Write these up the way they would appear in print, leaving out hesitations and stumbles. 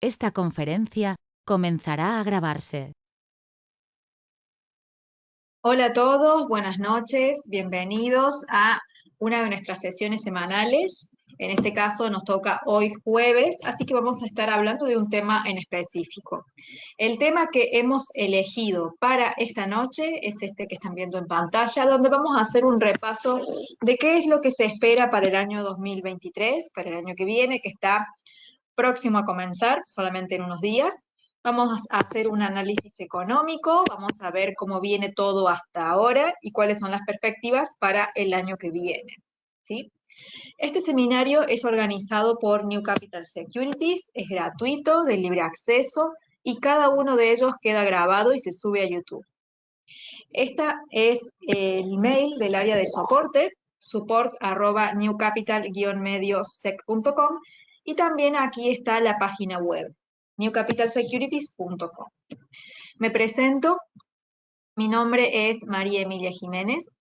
Esta conferencia comenzará a grabarse. Hola a todos, buenas noches, bienvenidos a una de nuestras sesiones semanales. En este caso nos toca hoy jueves, así que vamos a estar hablando de un tema en específico. El tema que hemos elegido para esta noche es este que están viendo en pantalla, donde vamos a hacer un repaso de qué es lo que se espera para el año 2023, para el año que viene, que está próximo a comenzar, solamente en unos días. Vamos a hacer un análisis económico, vamos a ver cómo viene todo hasta ahora y cuáles son las perspectivas para el año que viene, ¿sí? Este seminario es organizado por New Capital Securities, es gratuito, de libre acceso, y cada uno de ellos queda grabado y se sube a YouTube. Esta es el email del área de soporte, support@newcapital-mediosec.com, y también aquí está la página web, newcapitalsecurities.com. Me presento, mi nombre es María Emilia Jiménez,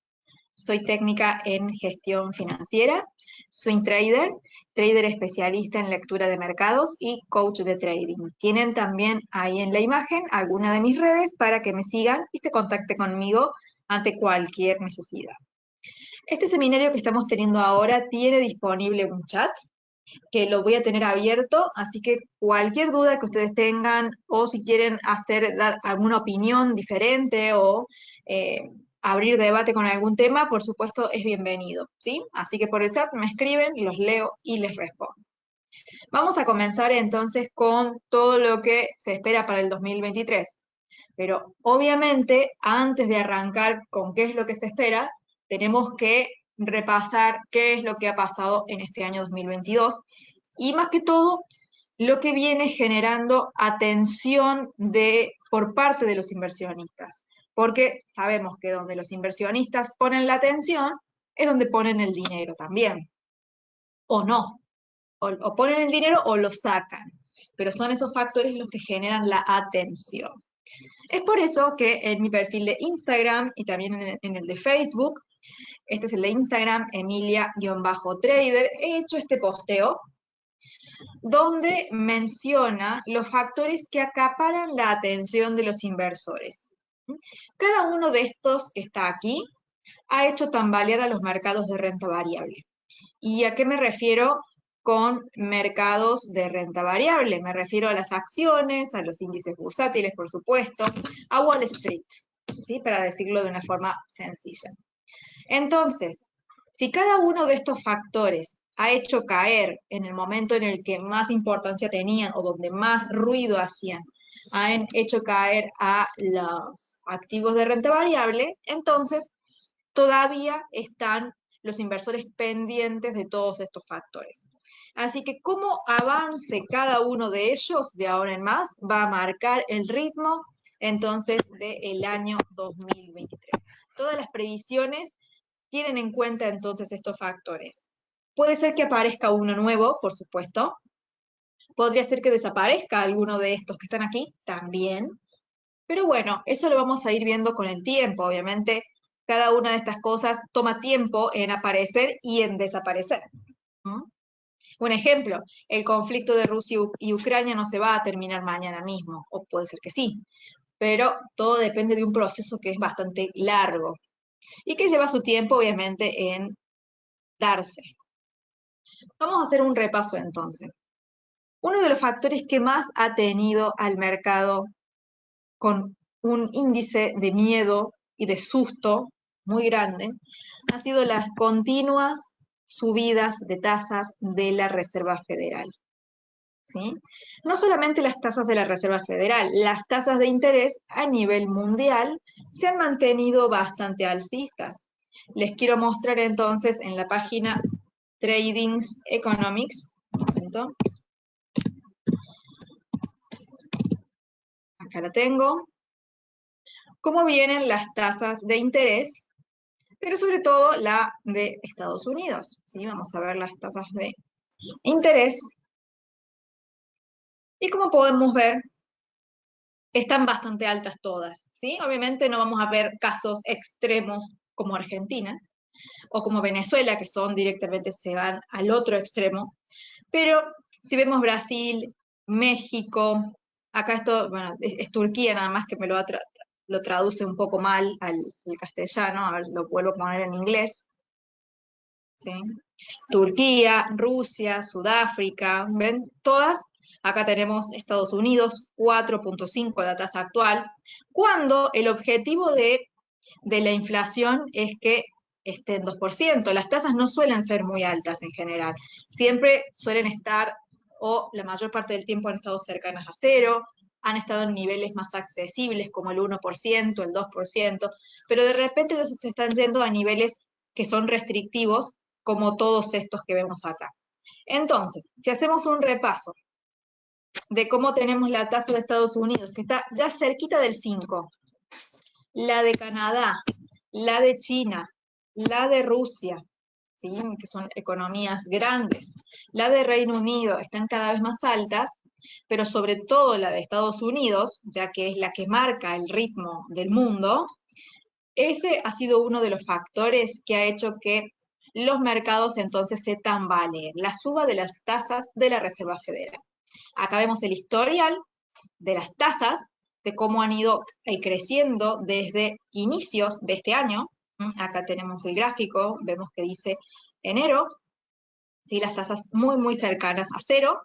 soy técnica en gestión financiera, swing trader, trader especialista en lectura de mercados y coach de trading. Tienen también ahí en la imagen alguna de mis redes para que me sigan y se contacte conmigo ante cualquier necesidad. Este seminario que estamos teniendo ahora tiene disponible un chat que lo voy a tener abierto, así que cualquier duda que ustedes tengan o si quieren dar alguna opinión diferente o abrir debate con algún tema, por supuesto es bienvenido, ¿sí? Así que por el chat me escriben, los leo y les respondo. Vamos a comenzar entonces con todo lo que se espera para el 2023. Pero obviamente, antes de arrancar con qué es lo que se espera, tenemos que repasar qué es lo que ha pasado en este año 2022 y más que todo, lo que viene generando atención por parte de los inversionistas. Porque sabemos que donde los inversionistas ponen la atención es donde ponen el dinero también. O no. O ponen el dinero o lo sacan. Pero son esos factores los que generan la atención. Es por eso que en mi perfil de Instagram y también en el de Facebook, este es el de Instagram, Emilia-Trader, he hecho este posteo donde menciona los factores que acaparan la atención de los inversores. Cada uno de estos que está aquí ha hecho tambalear a los mercados de renta variable. ¿Y a qué me refiero con mercados de renta variable? Me refiero a las acciones, a los índices bursátiles, por supuesto, a Wall Street, ¿sí? Para decirlo de una forma sencilla. Entonces, si cada uno de estos factores ha hecho caer en el momento en el que más importancia tenían o donde más ruido hacían, han hecho caer a los activos de renta variable, entonces todavía están los inversores pendientes de todos estos factores. Así que cómo avance cada uno de ellos de ahora en más va a marcar el ritmo entonces del año 2023. Todas las previsiones tienen en cuenta entonces estos factores. Puede ser que aparezca uno nuevo, por supuesto. Podría ser que desaparezca alguno de estos que están aquí, también. Pero bueno, eso lo vamos a ir viendo con el tiempo. Obviamente, cada una de estas cosas toma tiempo en aparecer y en desaparecer. ¿Mm? Un ejemplo, el conflicto de Rusia y Ucrania no se va a terminar mañana mismo, o puede ser que sí, pero todo depende de un proceso que es bastante largo y que lleva su tiempo, obviamente, en darse. Vamos a hacer un repaso entonces. Uno de los factores que más ha tenido al mercado con un índice de miedo y de susto muy grande han sido las continuas subidas de tasas de la Reserva Federal. ¿Sí? No solamente las tasas de la Reserva Federal, las tasas de interés a nivel mundial se han mantenido bastante alcistas. Les quiero mostrar entonces en la página Trading Economics, un momento. Acá la tengo. Cómo vienen las tasas de interés, pero sobre todo la de Estados Unidos. ¿Sí? Vamos a ver las tasas de interés. Y como podemos ver, están bastante altas todas. ¿Sí? Obviamente no vamos a ver casos extremos como Argentina o como Venezuela, que son directamente se van al otro extremo. Pero si vemos Brasil, México, acá esto, bueno, es Turquía nada más que me lo traduce un poco mal al castellano, a ver, lo vuelvo a poner en inglés, ¿sí? Turquía, Rusia, Sudáfrica, ¿ven? Todas, acá tenemos Estados Unidos, 4.5 la tasa actual, cuando el objetivo de la inflación es que esté en 2%. Las tasas no suelen ser muy altas en general, siempre suelen estar, o la mayor parte del tiempo han estado cercanas a cero, han estado en niveles más accesibles como el 1%, el 2%, pero de repente se están yendo a niveles que son restrictivos, como todos estos que vemos acá. Entonces, si hacemos un repaso de cómo tenemos la tasa de Estados Unidos, que está ya cerquita del 5, la de Canadá, la de China, la de Rusia, ¿sí? Que son economías grandes, la de Reino Unido, están cada vez más altas, pero sobre todo la de Estados Unidos, ya que es la que marca el ritmo del mundo, ese ha sido uno de los factores que ha hecho que los mercados entonces se tambaleen, la suba de las tasas de la Reserva Federal. Acá vemos el historial de las tasas, de cómo han ido creciendo desde inicios de este año. Acá tenemos el gráfico, vemos que dice enero, ¿sí? Las tasas muy cercanas a cero,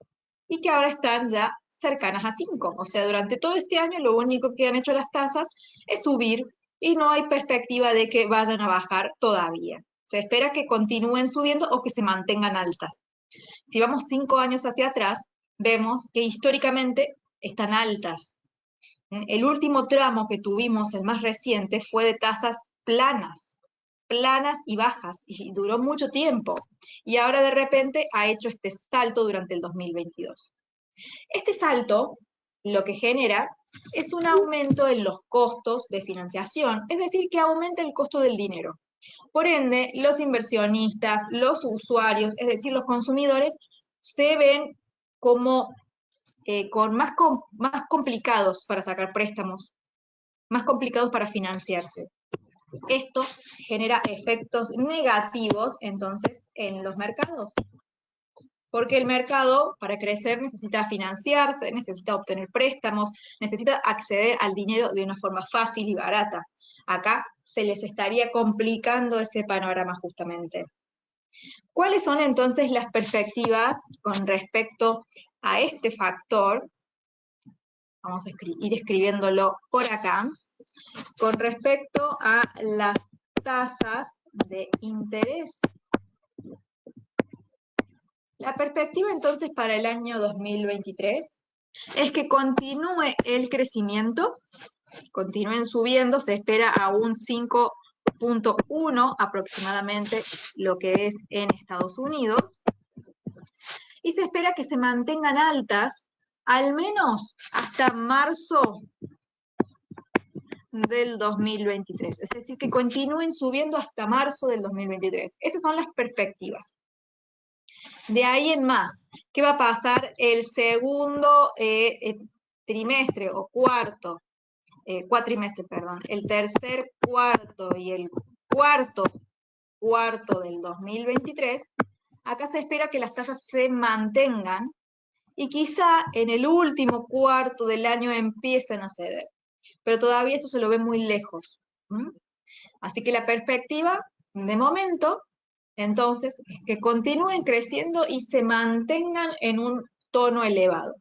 y que ahora están ya cercanas a 5. O sea, durante todo este año lo único que han hecho las tasas es subir, y no hay perspectiva de que vayan a bajar todavía. Se espera que continúen subiendo o que se mantengan altas. Si vamos 5 años hacia atrás, vemos que históricamente están altas. El último tramo que tuvimos, el más reciente, fue de tasas planas y bajas, y duró mucho tiempo. Y ahora de repente ha hecho este salto durante el 2022. Este salto lo que genera es un aumento en los costos de financiación, es decir, que aumenta el costo del dinero. Por ende, los inversionistas, los usuarios, es decir, los consumidores, se ven como más complicados para sacar préstamos, más complicados para financiarse. Esto genera efectos negativos, entonces, en los mercados. Porque el mercado, para crecer, necesita financiarse, necesita obtener préstamos, necesita acceder al dinero de una forma fácil y barata. Acá se les estaría complicando ese panorama justamente. ¿Cuáles son entonces las perspectivas con respecto a este factor? Vamos a ir escribiéndolo por acá. Con respecto a las tasas de interés. La perspectiva entonces para el año 2023 es que continúe el crecimiento, continúen subiendo, se espera a un 5.1 aproximadamente lo que es en Estados Unidos, y se espera que se mantengan altas al menos hasta marzo del 2023, es decir, que continúen subiendo hasta marzo del 2023. Esas son las perspectivas. De ahí en más, ¿qué va a pasar el segundo trimestre o cuatrimestre, perdón, el tercer cuarto y el cuarto del 2023? Acá se espera que las tasas se mantengan y quizá en el último cuarto del año empiecen a ceder, pero todavía eso se lo ve muy lejos. Así que la perspectiva, de momento, entonces, es que continúen creciendo y se mantengan en un tono elevado.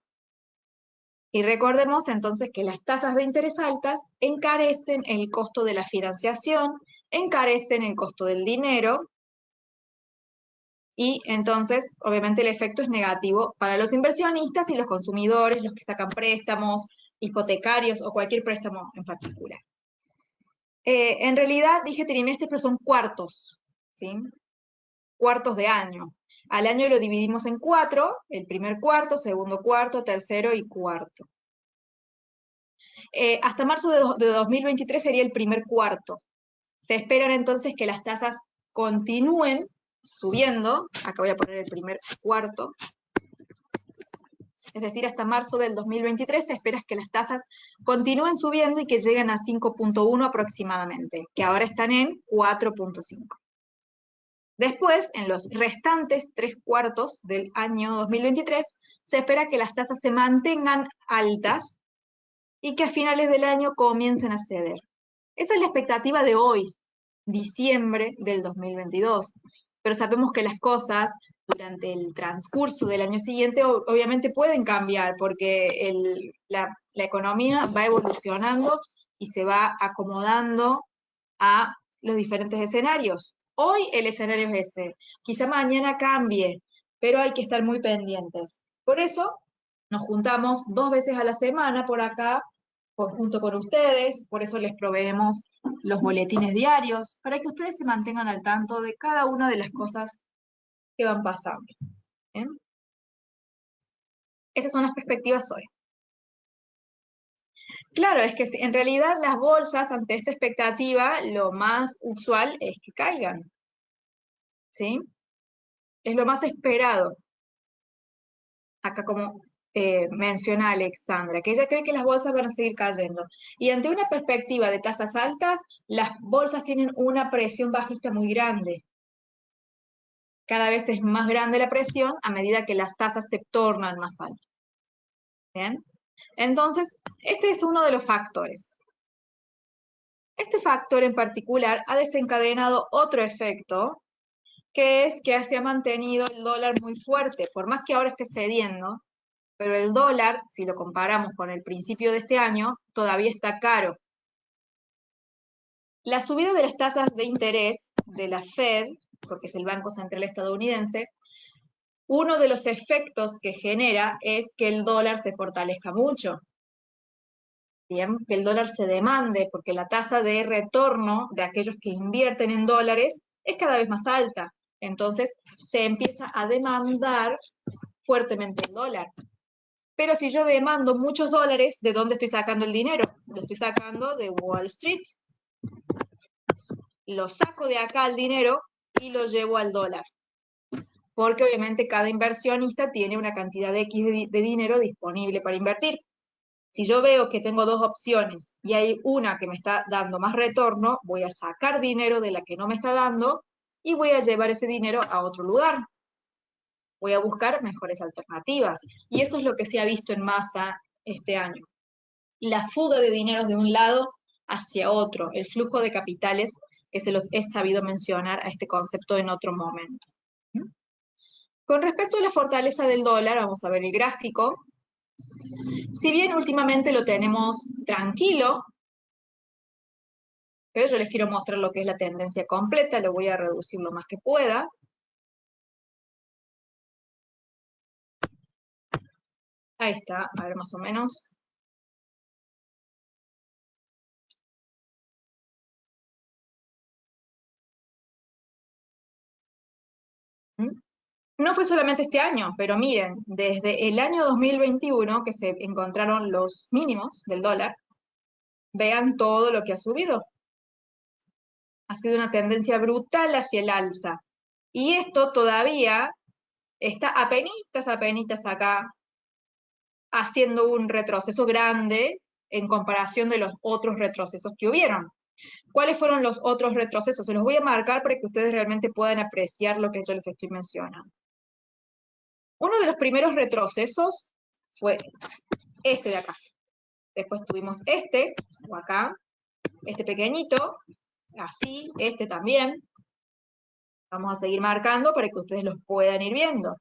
Y recordemos entonces que las tasas de interés altas encarecen el costo de la financiación, encarecen el costo del dinero, y entonces, obviamente, el efecto es negativo para los inversionistas y los consumidores, los que sacan préstamos hipotecarios o cualquier préstamo en particular. En realidad dije trimestre, pero son cuartos, ¿sí? Cuartos de año. Al año lo dividimos en 4, el primer cuarto, segundo cuarto, tercero y cuarto. Hasta marzo de 2023 sería el primer cuarto. Se esperan entonces que las tasas continúen subiendo, acá voy a poner el primer cuarto, es decir, hasta marzo del 2023 se espera que las tasas continúen subiendo y que lleguen a 5.1 aproximadamente, que ahora están en 4.5. Después, en los restantes 3 cuartos del año 2023, se espera que las tasas se mantengan altas y que a finales del año comiencen a ceder. Esa es la expectativa de hoy, diciembre del 2022. Pero sabemos que las cosas durante el transcurso del año siguiente obviamente pueden cambiar porque la economía va evolucionando y se va acomodando a los diferentes escenarios. Hoy el escenario es ese, quizá mañana cambie, pero hay que estar muy pendientes. Por eso nos juntamos 2 veces a la semana por acá, junto con ustedes, por eso les proveemos los boletines diarios, para que ustedes se mantengan al tanto de cada una de las cosas que van pasando. ¿Bien? Esas son las perspectivas hoy. Claro, es que en realidad las bolsas ante esta expectativa, lo más usual es que caigan. ¿Sí? Es lo más esperado. Acá como menciona Alexandra, que ella cree que las bolsas van a seguir cayendo. Y ante una perspectiva de tasas altas, las bolsas tienen una presión bajista muy grande. Cada vez es más grande la presión a medida que las tasas se tornan más altas. ¿Bien? Entonces, este es uno de los factores. Este factor en particular ha desencadenado otro efecto, que es que se ha mantenido el dólar muy fuerte, por más que ahora esté cediendo, pero el dólar, si lo comparamos con el principio de este año, todavía está caro. La subida de las tasas de interés de la Fed, porque es el Banco Central estadounidense, uno de los efectos que genera es que el dólar se fortalezca mucho. Bien, que el dólar se demande, porque la tasa de retorno de aquellos que invierten en dólares es cada vez más alta. Entonces se empieza a demandar fuertemente el dólar. Pero si yo demando muchos dólares, ¿de dónde estoy sacando el dinero? Lo estoy sacando de Wall Street. Lo saco de acá el dinero y lo llevo al dólar. Porque obviamente cada inversionista tiene una cantidad de X de dinero disponible para invertir. Si yo veo que tengo 2 opciones y hay una que me está dando más retorno, voy a sacar dinero de la que no me está dando y voy a llevar ese dinero a otro lugar. Voy a buscar mejores alternativas. Y eso es lo que se ha visto en masa este año. La fuga de dinero de un lado hacia otro, el flujo de capitales, que se los he sabido mencionar a este concepto en otro momento. Con respecto a la fortaleza del dólar, vamos a ver el gráfico. Si bien últimamente lo tenemos tranquilo, pero yo les quiero mostrar lo que es la tendencia completa, lo voy a reducir lo más que pueda. Ahí está, a ver más o menos. No fue solamente este año, pero miren, desde el año 2021 que se encontraron los mínimos del dólar, vean todo lo que ha subido. Ha sido una tendencia brutal hacia el alza. Y esto todavía está apenitas acá, haciendo un retroceso grande en comparación de los otros retrocesos que hubieron. ¿Cuáles fueron los otros retrocesos? Se los voy a marcar para que ustedes realmente puedan apreciar lo que yo les estoy mencionando. Uno de los primeros retrocesos fue este de acá. Después tuvimos este, o acá, este pequeñito, así, este también. Vamos a seguir marcando para que ustedes los puedan ir viendo.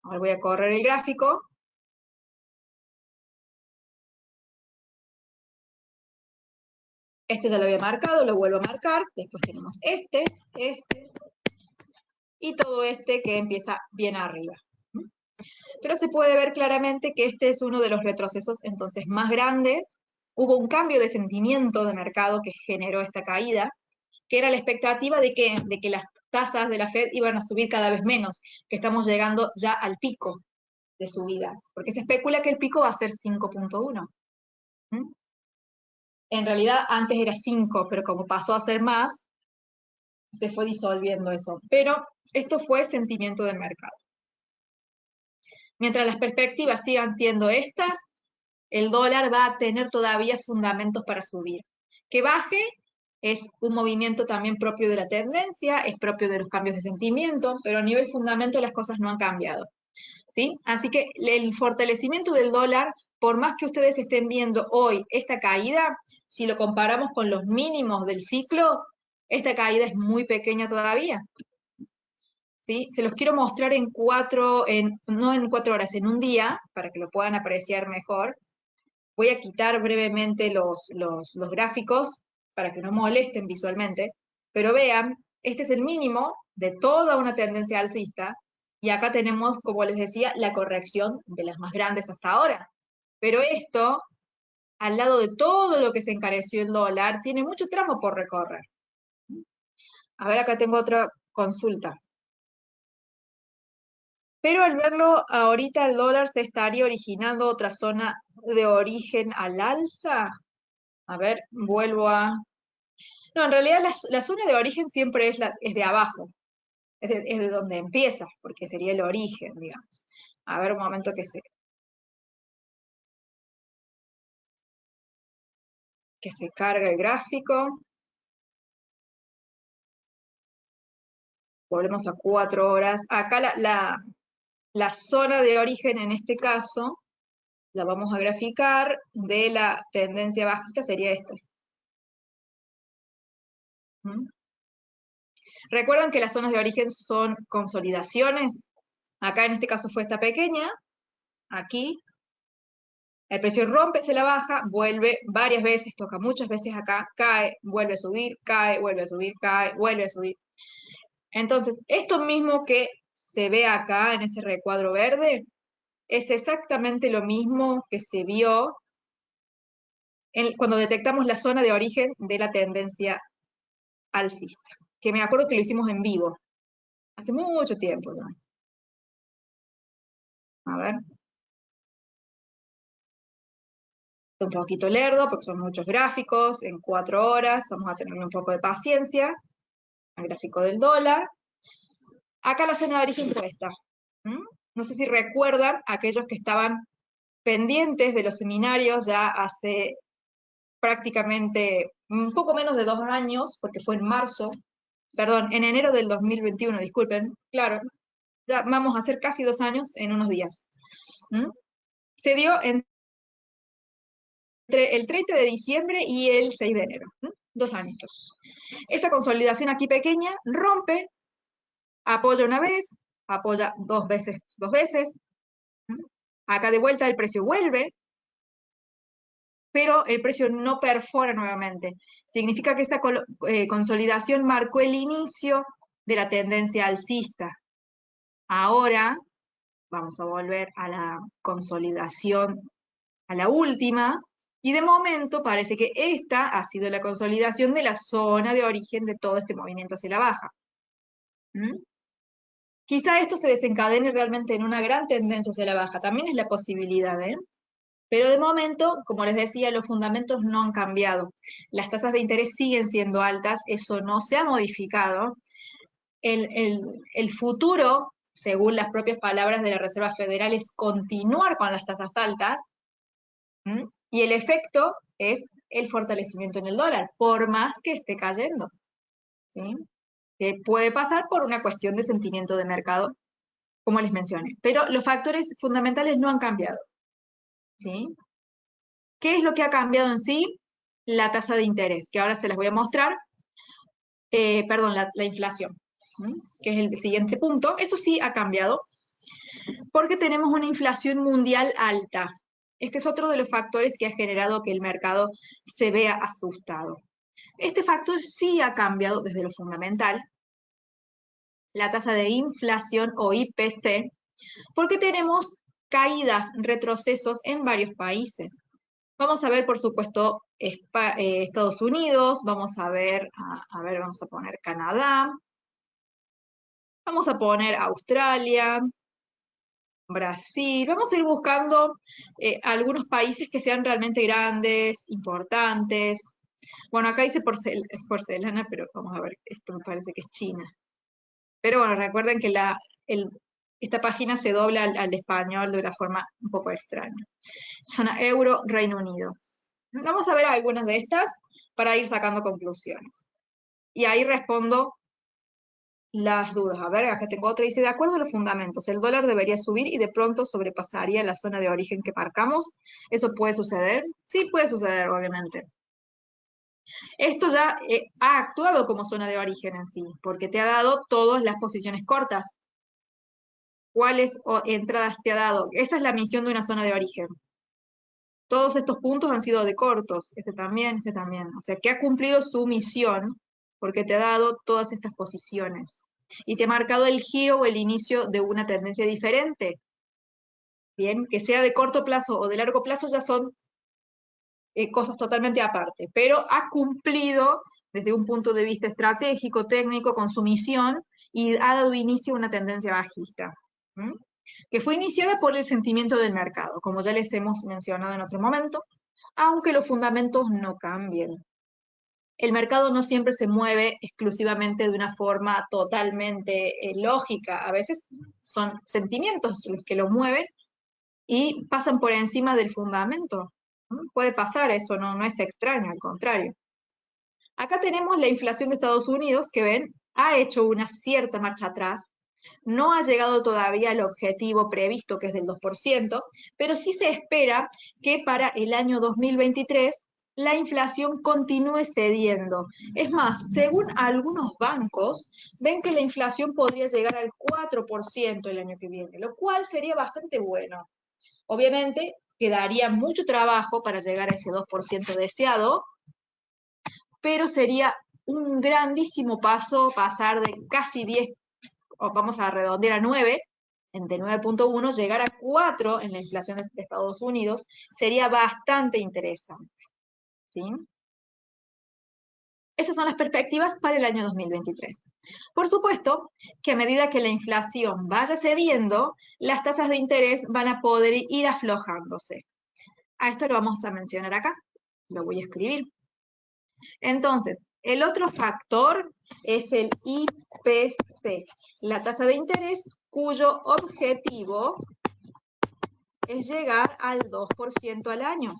Ahora voy a correr el gráfico. Este ya lo había marcado, lo vuelvo a marcar. Después tenemos este, y todo este que empieza bien arriba. Pero se puede ver claramente que este es uno de los retrocesos entonces más grandes. Hubo un cambio de sentimiento de mercado que generó esta caída, que era la expectativa de que las tasas de la Fed iban a subir cada vez menos, que estamos llegando ya al pico de subida, porque se especula que el pico va a ser 5.1. En realidad antes era 5, pero como pasó a ser más, se fue disolviendo eso. Pero esto fue sentimiento de mercado. Mientras las perspectivas sigan siendo estas, el dólar va a tener todavía fundamentos para subir. Que baje es un movimiento también propio de la tendencia, es propio de los cambios de sentimiento, pero a nivel fundamento las cosas no han cambiado. ¿sí? Así que el fortalecimiento del dólar, por más que ustedes estén viendo hoy esta caída, si lo comparamos con los mínimos del ciclo, esta caída es muy pequeña todavía. ¿Sí? Se los quiero mostrar no en 4 horas, en un día, para que lo puedan apreciar mejor. Voy a quitar brevemente los gráficos para que no molesten visualmente, pero vean, este es el mínimo de toda una tendencia alcista, y acá tenemos, como les decía, la corrección de las más grandes hasta ahora. Pero esto, al lado de todo lo que se encareció el dólar, tiene mucho tramo por recorrer. A ver, acá tengo otra consulta. Pero al verlo ahorita el dólar se estaría originando otra zona de origen al alza. A ver, vuelvo a... No, en realidad la zona de origen siempre es de abajo, es de donde empieza, porque sería el origen, digamos. A ver, un momento que se carga el gráfico. Volvemos a 4 horas. Acá la zona de origen en este caso, la vamos a graficar, de la tendencia bajista sería esta. ¿Mm? Recuerdan que las zonas de origen son consolidaciones. Acá en este caso fue esta pequeña, aquí. El precio rompe, se la baja, vuelve varias veces, toca muchas veces acá, cae, vuelve a subir, cae, vuelve a subir, cae, vuelve a subir. Entonces, esto mismo que se ve acá en ese recuadro verde, es exactamente lo mismo que se vio cuando detectamos la zona de origen de la tendencia alcista, que me acuerdo que lo hicimos en vivo, hace mucho tiempo ya. A ver. Un poquito lerdo, porque son muchos gráficos, en 4 horas, vamos a tener un poco de paciencia. El gráfico del dólar. Acá la zona de origen puesta. No sé si recuerdan aquellos que estaban pendientes de los seminarios ya hace prácticamente un poco menos de 2 años, porque fue en marzo, perdón, en enero del 2021, disculpen, claro, ya vamos a hacer casi 2 años en unos días. Se dio entre el 30 de diciembre y el 6 de enero, 2 años. Esta consolidación aquí pequeña rompe, apoya una vez, apoya dos veces. Acá de vuelta el precio vuelve, pero el precio no perfora nuevamente. Significa que esta consolidación marcó el inicio de la tendencia alcista. Ahora vamos a volver a la consolidación, a la última, y de momento parece que esta ha sido la consolidación de la zona de origen de todo este movimiento hacia la baja. Quizá esto se desencadene realmente en una gran tendencia hacia la baja, también es la posibilidad, ¿eh? Pero de momento, como les decía, los fundamentos no han cambiado. Las tasas de interés siguen siendo altas, eso no se ha modificado. El futuro, según las propias palabras de la Reserva Federal, es continuar con las tasas altas, y el efecto es el fortalecimiento en el dólar, por más que esté cayendo. ¿Sí? Que puede pasar por una cuestión de sentimiento de mercado, como les mencioné. Pero los factores fundamentales no han cambiado. ¿Sí? ¿Qué es lo que ha cambiado en sí? La tasa de interés, que ahora se las voy a mostrar. Perdón, la inflación, que es el siguiente punto. Eso sí ha cambiado, porque tenemos una inflación mundial alta. Este es otro de los factores que ha generado que el mercado se vea asustado. Este factor sí ha cambiado desde lo fundamental, la tasa de inflación o IPC, porque tenemos caídas, retrocesos en varios países. Vamos a ver, por supuesto, Estados Unidos, vamos a ver, vamos a poner Canadá, vamos a poner Australia, Brasil, vamos a ir buscando algunos países que sean realmente grandes, importantes. Bueno, acá dice porcelana, pero vamos a ver, esto me parece que es China. Pero bueno, recuerden que esta página se dobla al español de una forma un poco extraña. Zona euro, Reino Unido. Vamos a ver algunas de estas para ir sacando conclusiones. Y ahí respondo las dudas. A ver, acá tengo otra, dice, de acuerdo a los fundamentos, el dólar debería subir y de pronto sobrepasaría la zona de origen que marcamos. ¿Eso puede suceder? Sí, puede suceder, obviamente. Esto ya ha actuado como zona de origen en sí, porque te ha dado todas las posiciones cortas. ¿Cuáles entradas te ha dado? Esa es la misión de una zona de origen. Todos estos puntos han sido de cortos, este también, este también. O sea, que ha cumplido su misión porque te ha dado todas estas posiciones. Y te ha marcado el giro o el inicio de una tendencia diferente. Bien, que sea de corto plazo o de largo plazo ya son cosas totalmente aparte, pero ha cumplido desde un punto de vista estratégico, técnico, con su misión y ha dado inicio a una tendencia bajista, ¿m? Que fue iniciada por el sentimiento del mercado, como ya les hemos mencionado en otro momento, aunque los fundamentos no cambien. El mercado no siempre se mueve exclusivamente de una forma totalmente lógica, a veces son sentimientos los que lo mueven y pasan por encima del fundamento. Puede pasar eso, no es extraño, al contrario. Acá tenemos la inflación de Estados Unidos, que ven, ha hecho una cierta marcha atrás, no ha llegado todavía al objetivo previsto, que es del 2%, pero sí se espera que para el año 2023 la inflación continúe cediendo. Es más, según algunos bancos, ven que la inflación podría llegar al 4% el año que viene, lo cual sería bastante bueno. Obviamente, quedaría mucho trabajo para llegar a ese 2% deseado, pero sería un grandísimo paso pasar de casi 10, o vamos a redondear a 9, entre 9.1, llegar a 4 en la inflación de Estados Unidos, sería bastante interesante. ¿Sí? Esas son las perspectivas para el año 2023. Por supuesto que a medida que la inflación vaya cediendo, las tasas de interés van a poder ir aflojándose. A esto lo vamos a mencionar acá, lo voy a escribir. Entonces, el otro factor es el IPC, la tasa de interés cuyo objetivo es llegar al 2% al año.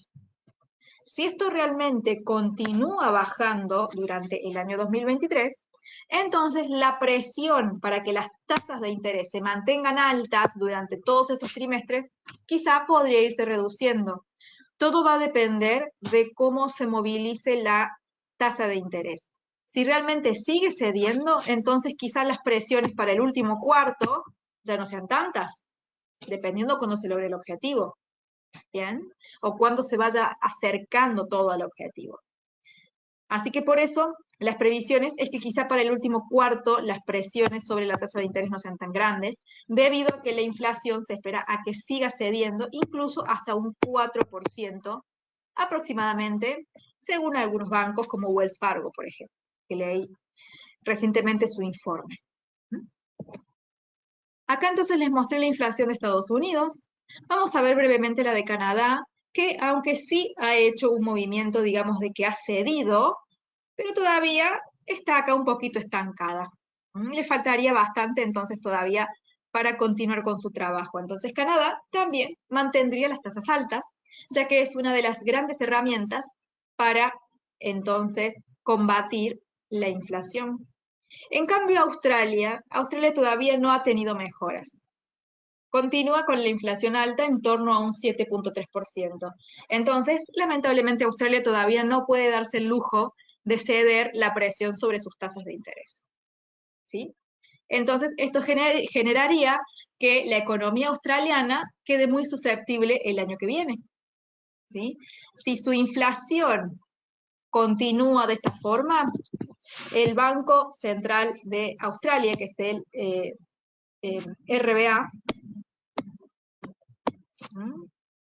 Si esto realmente continúa bajando durante el año 2023, entonces la presión para que las tasas de interés se mantengan altas durante todos estos trimestres quizá podría irse reduciendo. Todo va a depender de cómo se movilice la tasa de interés. Si realmente sigue cediendo, entonces quizás las presiones para el último cuarto ya no sean tantas, dependiendo cuando se logre el objetivo. ¿Bien? O cuando se vaya acercando todo al objetivo. Así que por eso, las previsiones es que quizá para el último cuarto las presiones sobre la tasa de interés no sean tan grandes, debido a que la inflación se espera a que siga cediendo, incluso hasta un 4% aproximadamente, según algunos bancos como Wells Fargo, por ejemplo, que leí recientemente su informe. Acá entonces les mostré la inflación de Estados Unidos. Vamos a ver brevemente la de Canadá, que aunque sí ha hecho un movimiento, digamos, de que ha cedido, pero todavía está acá un poquito estancada. Le faltaría bastante entonces todavía para continuar con su trabajo. Entonces Canadá también mantendría las tasas altas, ya que es una de las grandes herramientas para entonces combatir la inflación. En cambio Australia todavía no ha tenido mejoras. Continúa con la inflación alta en torno a un 7.3%. Entonces, lamentablemente Australia todavía no puede darse el lujo de ceder la presión sobre sus tasas de interés. ¿Sí? Entonces, esto generaría que la economía australiana quede muy susceptible el año que viene. ¿Sí? Si su inflación continúa de esta forma, el Banco Central de Australia, que es el RBA,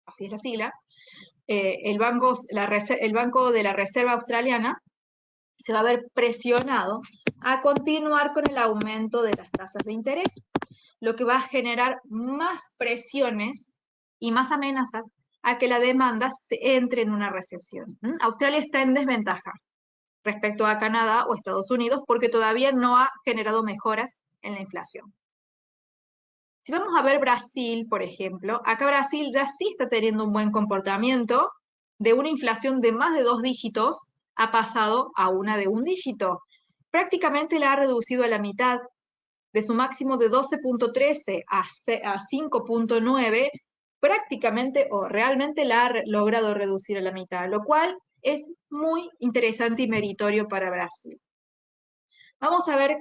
así es la sigla, el Banco de la Reserva Australiana se va a ver presionado a continuar con el aumento de las tasas de interés, lo que va a generar más presiones y más amenazas a que la demanda se entre en una recesión. Australia está en desventaja respecto a Canadá o Estados Unidos porque todavía no ha generado mejoras en la inflación. Si vamos a ver Brasil, por ejemplo, acá Brasil ya sí está teniendo un buen comportamiento, de una inflación de más de 2 dígitos ha pasado a una de 1 dígito. Prácticamente la ha reducido a la mitad, de su máximo de 12.13 a 5.9, prácticamente o realmente la ha logrado reducir a la mitad, lo cual es muy interesante y meritorio para Brasil. Vamos a ver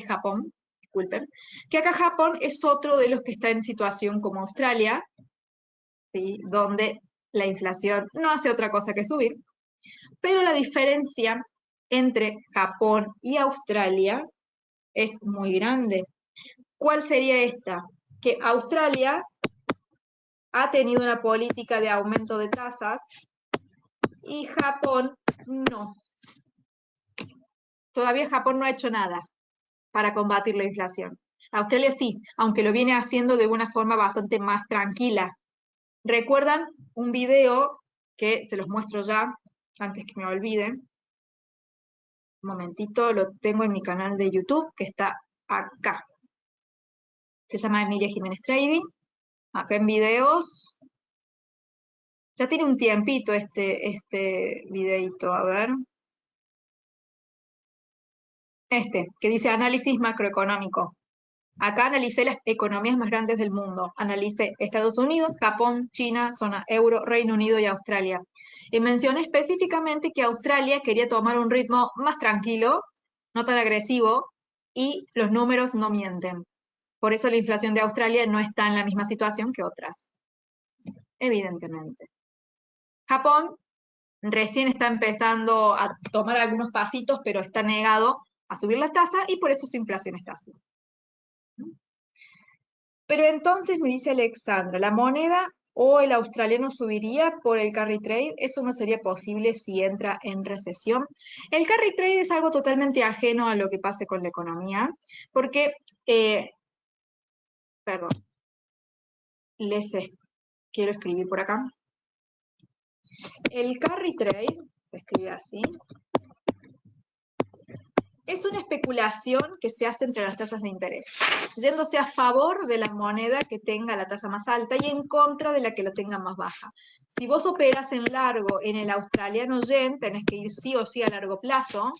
Japón, disculpen, que acá Japón es otro de los que está en situación como Australia, ¿sí? Donde la inflación no hace otra cosa que subir, pero la diferencia entre Japón y Australia es muy grande. ¿Cuál sería esta? Que Australia ha tenido una política de aumento de tasas y Japón no. Todavía Japón no ha hecho nada para combatir la inflación. Australia sí, aunque lo viene haciendo de una forma bastante más tranquila. ¿Recuerdan un video que se los muestro ya, antes que me olvide? Un momentito, lo tengo en mi canal de YouTube, que está acá. Se llama Emilia Jiménez Trading. Acá en videos. Ya tiene un tiempito este videito, a ver. Que dice análisis macroeconómico. Acá analicé las economías más grandes del mundo. Analicé Estados Unidos, Japón, China, zona euro, Reino Unido y Australia. Y mencioné específicamente que Australia quería tomar un ritmo más tranquilo, no tan agresivo, y los números no mienten. Por eso la inflación de Australia no está en la misma situación que otras. Evidentemente. Japón recién está empezando a tomar algunos pasitos, pero está negado a subir las tasas y por eso su inflación está así. Pero entonces me dice Alexandra, ¿la moneda o el australiano subiría por el carry trade? Eso no sería posible si entra en recesión. El carry trade es algo totalmente ajeno a lo que pase con la economía, porque, perdón, quiero escribir por acá. El carry trade, se escribe así, es una especulación que se hace entre las tasas de interés, yéndose a favor de la moneda que tenga la tasa más alta y en contra de la que la tenga más baja. Si vos operas en largo en el australiano yen, tenés que ir sí o sí a largo plazo,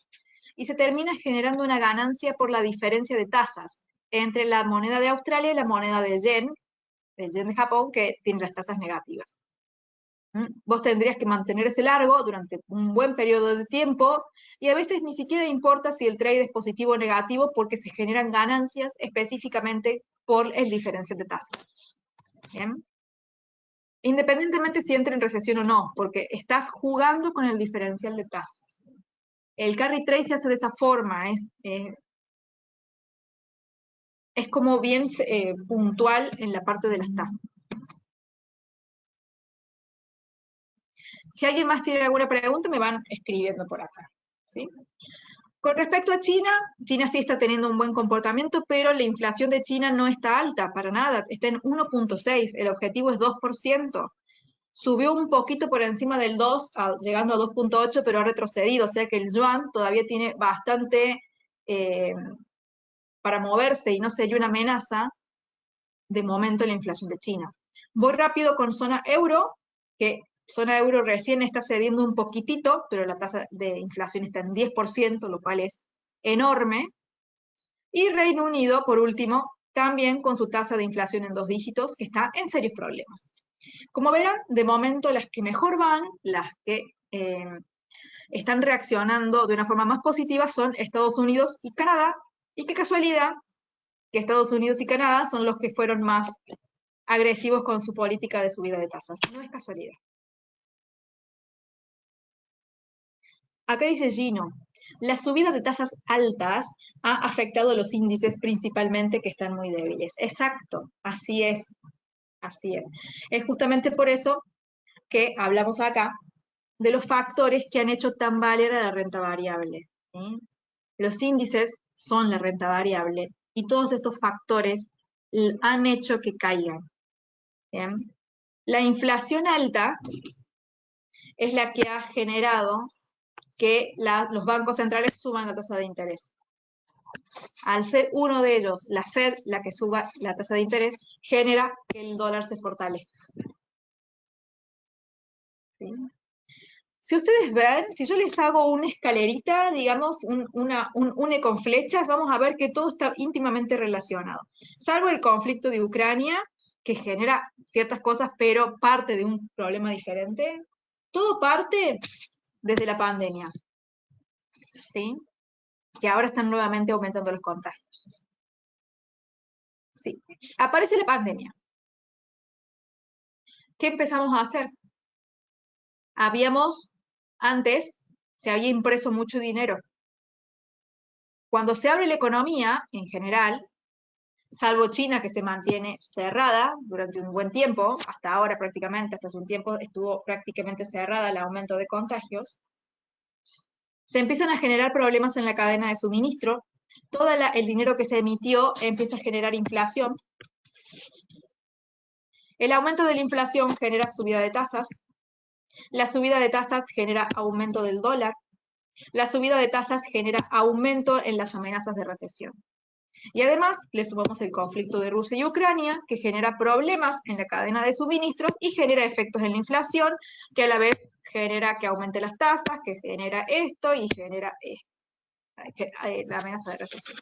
y se termina generando una ganancia por la diferencia de tasas entre la moneda de Australia y la moneda de yen, el yen de Japón, que tiene las tasas negativas. Vos tendrías que mantener ese largo durante un buen periodo de tiempo y a veces ni siquiera importa si el trade es positivo o negativo porque se generan ganancias específicamente por el diferencial de tasas. ¿Bien? Independientemente si entra en recesión o no, porque estás jugando con el diferencial de tasas. El carry trade se hace de esa forma, es como bien puntual en la parte de las tasas. Si alguien más tiene alguna pregunta, me van escribiendo por acá, ¿sí? Con respecto a China, China sí está teniendo un buen comportamiento, pero la inflación de China no está alta, para nada, está en 1.6, el objetivo es 2%. Subió un poquito por encima del 2, llegando a 2.8, pero ha retrocedido, o sea que el yuan todavía tiene bastante para moverse y no sería una amenaza de momento la inflación de China. Voy rápido con zona euro, que zona euro recién está cediendo un poquitito, pero la tasa de inflación está en 10%, lo cual es enorme. Y Reino Unido, por último, también con su tasa de inflación en 2 dígitos, que está en serios problemas. Como verán, de momento las que mejor van, las que están reaccionando de una forma más positiva son Estados Unidos y Canadá, y qué casualidad que Estados Unidos y Canadá son los que fueron más agresivos con su política de subida de tasas. No es casualidad. Acá dice Gino, la subida de tasas altas ha afectado a los índices principalmente que están muy débiles. Exacto, así es. Así es. Es justamente por eso que hablamos acá de los factores que han hecho tambalear a la renta variable. ¿Sí? Los índices son la renta variable y todos estos factores han hecho que caigan. ¿Bien? La inflación alta es la que ha generado que los bancos centrales suban la tasa de interés. Al ser uno de ellos, la Fed, la que suba la tasa de interés, genera que el dólar se fortalezca. ¿Sí? Si ustedes ven, si yo les hago una escalerita, digamos, un une con flechas, vamos a ver que todo está íntimamente relacionado. Salvo el conflicto de Ucrania, que genera ciertas cosas, pero parte de un problema diferente. Todo parte desde la pandemia, ¿sí? Que ahora están nuevamente aumentando los contagios. Sí, aparece la pandemia. ¿Qué empezamos a hacer? Antes, se había impreso mucho dinero. Cuando se abre la economía, en general, salvo China que se mantiene cerrada durante un buen tiempo, hasta ahora prácticamente, hasta hace un tiempo estuvo prácticamente cerrada el aumento de contagios, se empiezan a generar problemas en la cadena de suministro, todo el dinero que se emitió empieza a generar inflación, el aumento de la inflación genera subida de tasas, la subida de tasas genera aumento del dólar, la subida de tasas genera aumento en las amenazas de recesión. Y además le sumamos el conflicto de Rusia y Ucrania, que genera problemas en la cadena de suministros y genera efectos en la inflación, que a la vez genera que aumente las tasas, que genera esto y genera la amenaza de recesión.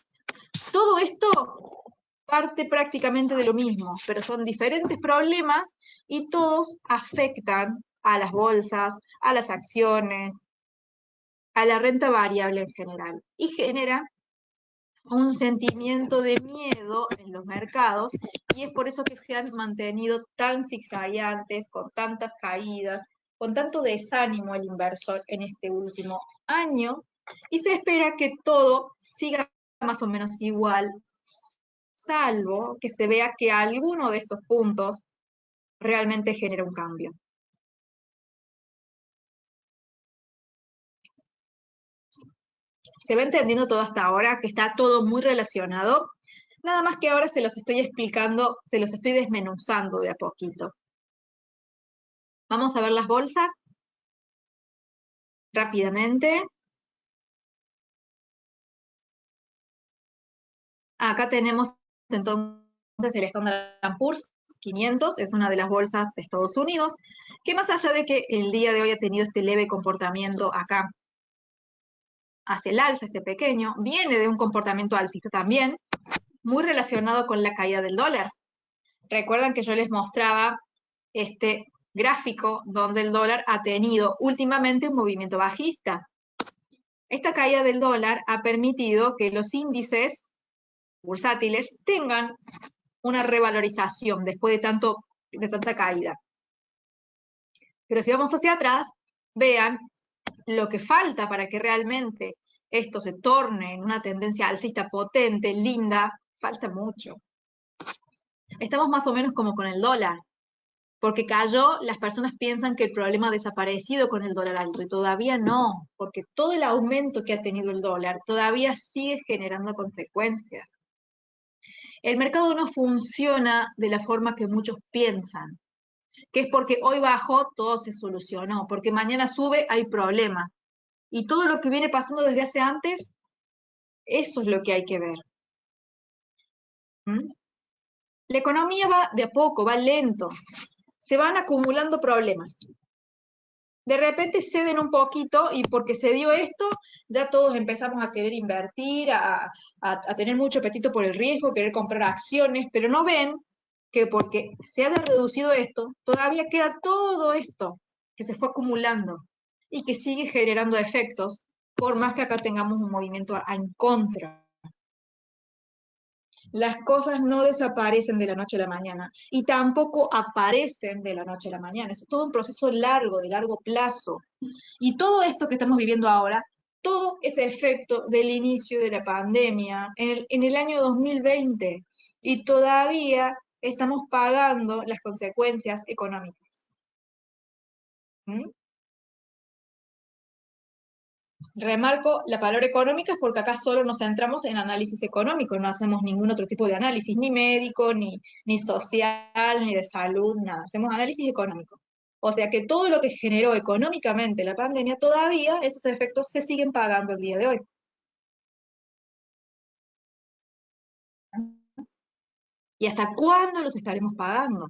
Todo esto parte prácticamente de lo mismo, pero son diferentes problemas y todos afectan a las bolsas, a las acciones, a la renta variable en general, y genera un sentimiento de miedo en los mercados, y es por eso que se han mantenido tan zigzagueantes, con tantas caídas, con tanto desánimo el inversor en este último año, y se espera que todo siga más o menos igual, salvo que se vea que alguno de estos puntos realmente genera un cambio. ¿Se va entendiendo todo hasta ahora? Que está todo muy relacionado. Nada más que ahora se los estoy explicando, se los estoy desmenuzando de a poquito. Vamos a ver las bolsas rápidamente. Acá tenemos entonces el Standard & Poor's 500, es una de las bolsas de Estados Unidos, que más allá de que el día de hoy ha tenido este leve comportamiento acá hacia el alza, este pequeño, viene de un comportamiento alcista también, muy relacionado con la caída del dólar. Recuerdan que yo les mostraba este gráfico donde el dólar ha tenido últimamente un movimiento bajista. Esta caída del dólar ha permitido que los índices bursátiles tengan una revalorización después de tanta caída. Pero si vamos hacia atrás, vean lo que falta para que realmente esto se torne en una tendencia alcista potente, linda, falta mucho. Estamos más o menos como con el dólar. Porque cayó, las personas piensan que el problema ha desaparecido con el dólar alto, y todavía no, porque todo el aumento que ha tenido el dólar todavía sigue generando consecuencias. El mercado no funciona de la forma que muchos piensan, que es porque hoy bajó, todo se solucionó, porque mañana sube, hay problema. Y todo lo que viene pasando desde hace antes, eso es lo que hay que ver. ¿Mm? La economía va de a poco, va lento, se van acumulando problemas. De repente ceden un poquito y porque se dio esto, ya todos empezamos a querer invertir, a tener mucho apetito por el riesgo, querer comprar acciones, pero no ven que porque se haya reducido esto, todavía queda todo esto que se fue acumulando y que sigue generando efectos, por más que acá tengamos un movimiento en contra. Las cosas no desaparecen de la noche a la mañana y tampoco aparecen de la noche a la mañana. Es todo un proceso largo, de largo plazo. Y todo esto que estamos viviendo ahora, todo ese efecto del inicio de la pandemia en el año 2020. Y todavía estamos pagando las consecuencias económicas. ¿Mm? Remarco la palabra económica porque acá solo nos centramos en análisis económico, no hacemos ningún otro tipo de análisis, ni médico, ni social, ni de salud, nada. Hacemos análisis económico. O sea que todo lo que generó económicamente la pandemia, todavía esos efectos se siguen pagando el día de hoy. ¿Y hasta cuándo los estaremos pagando?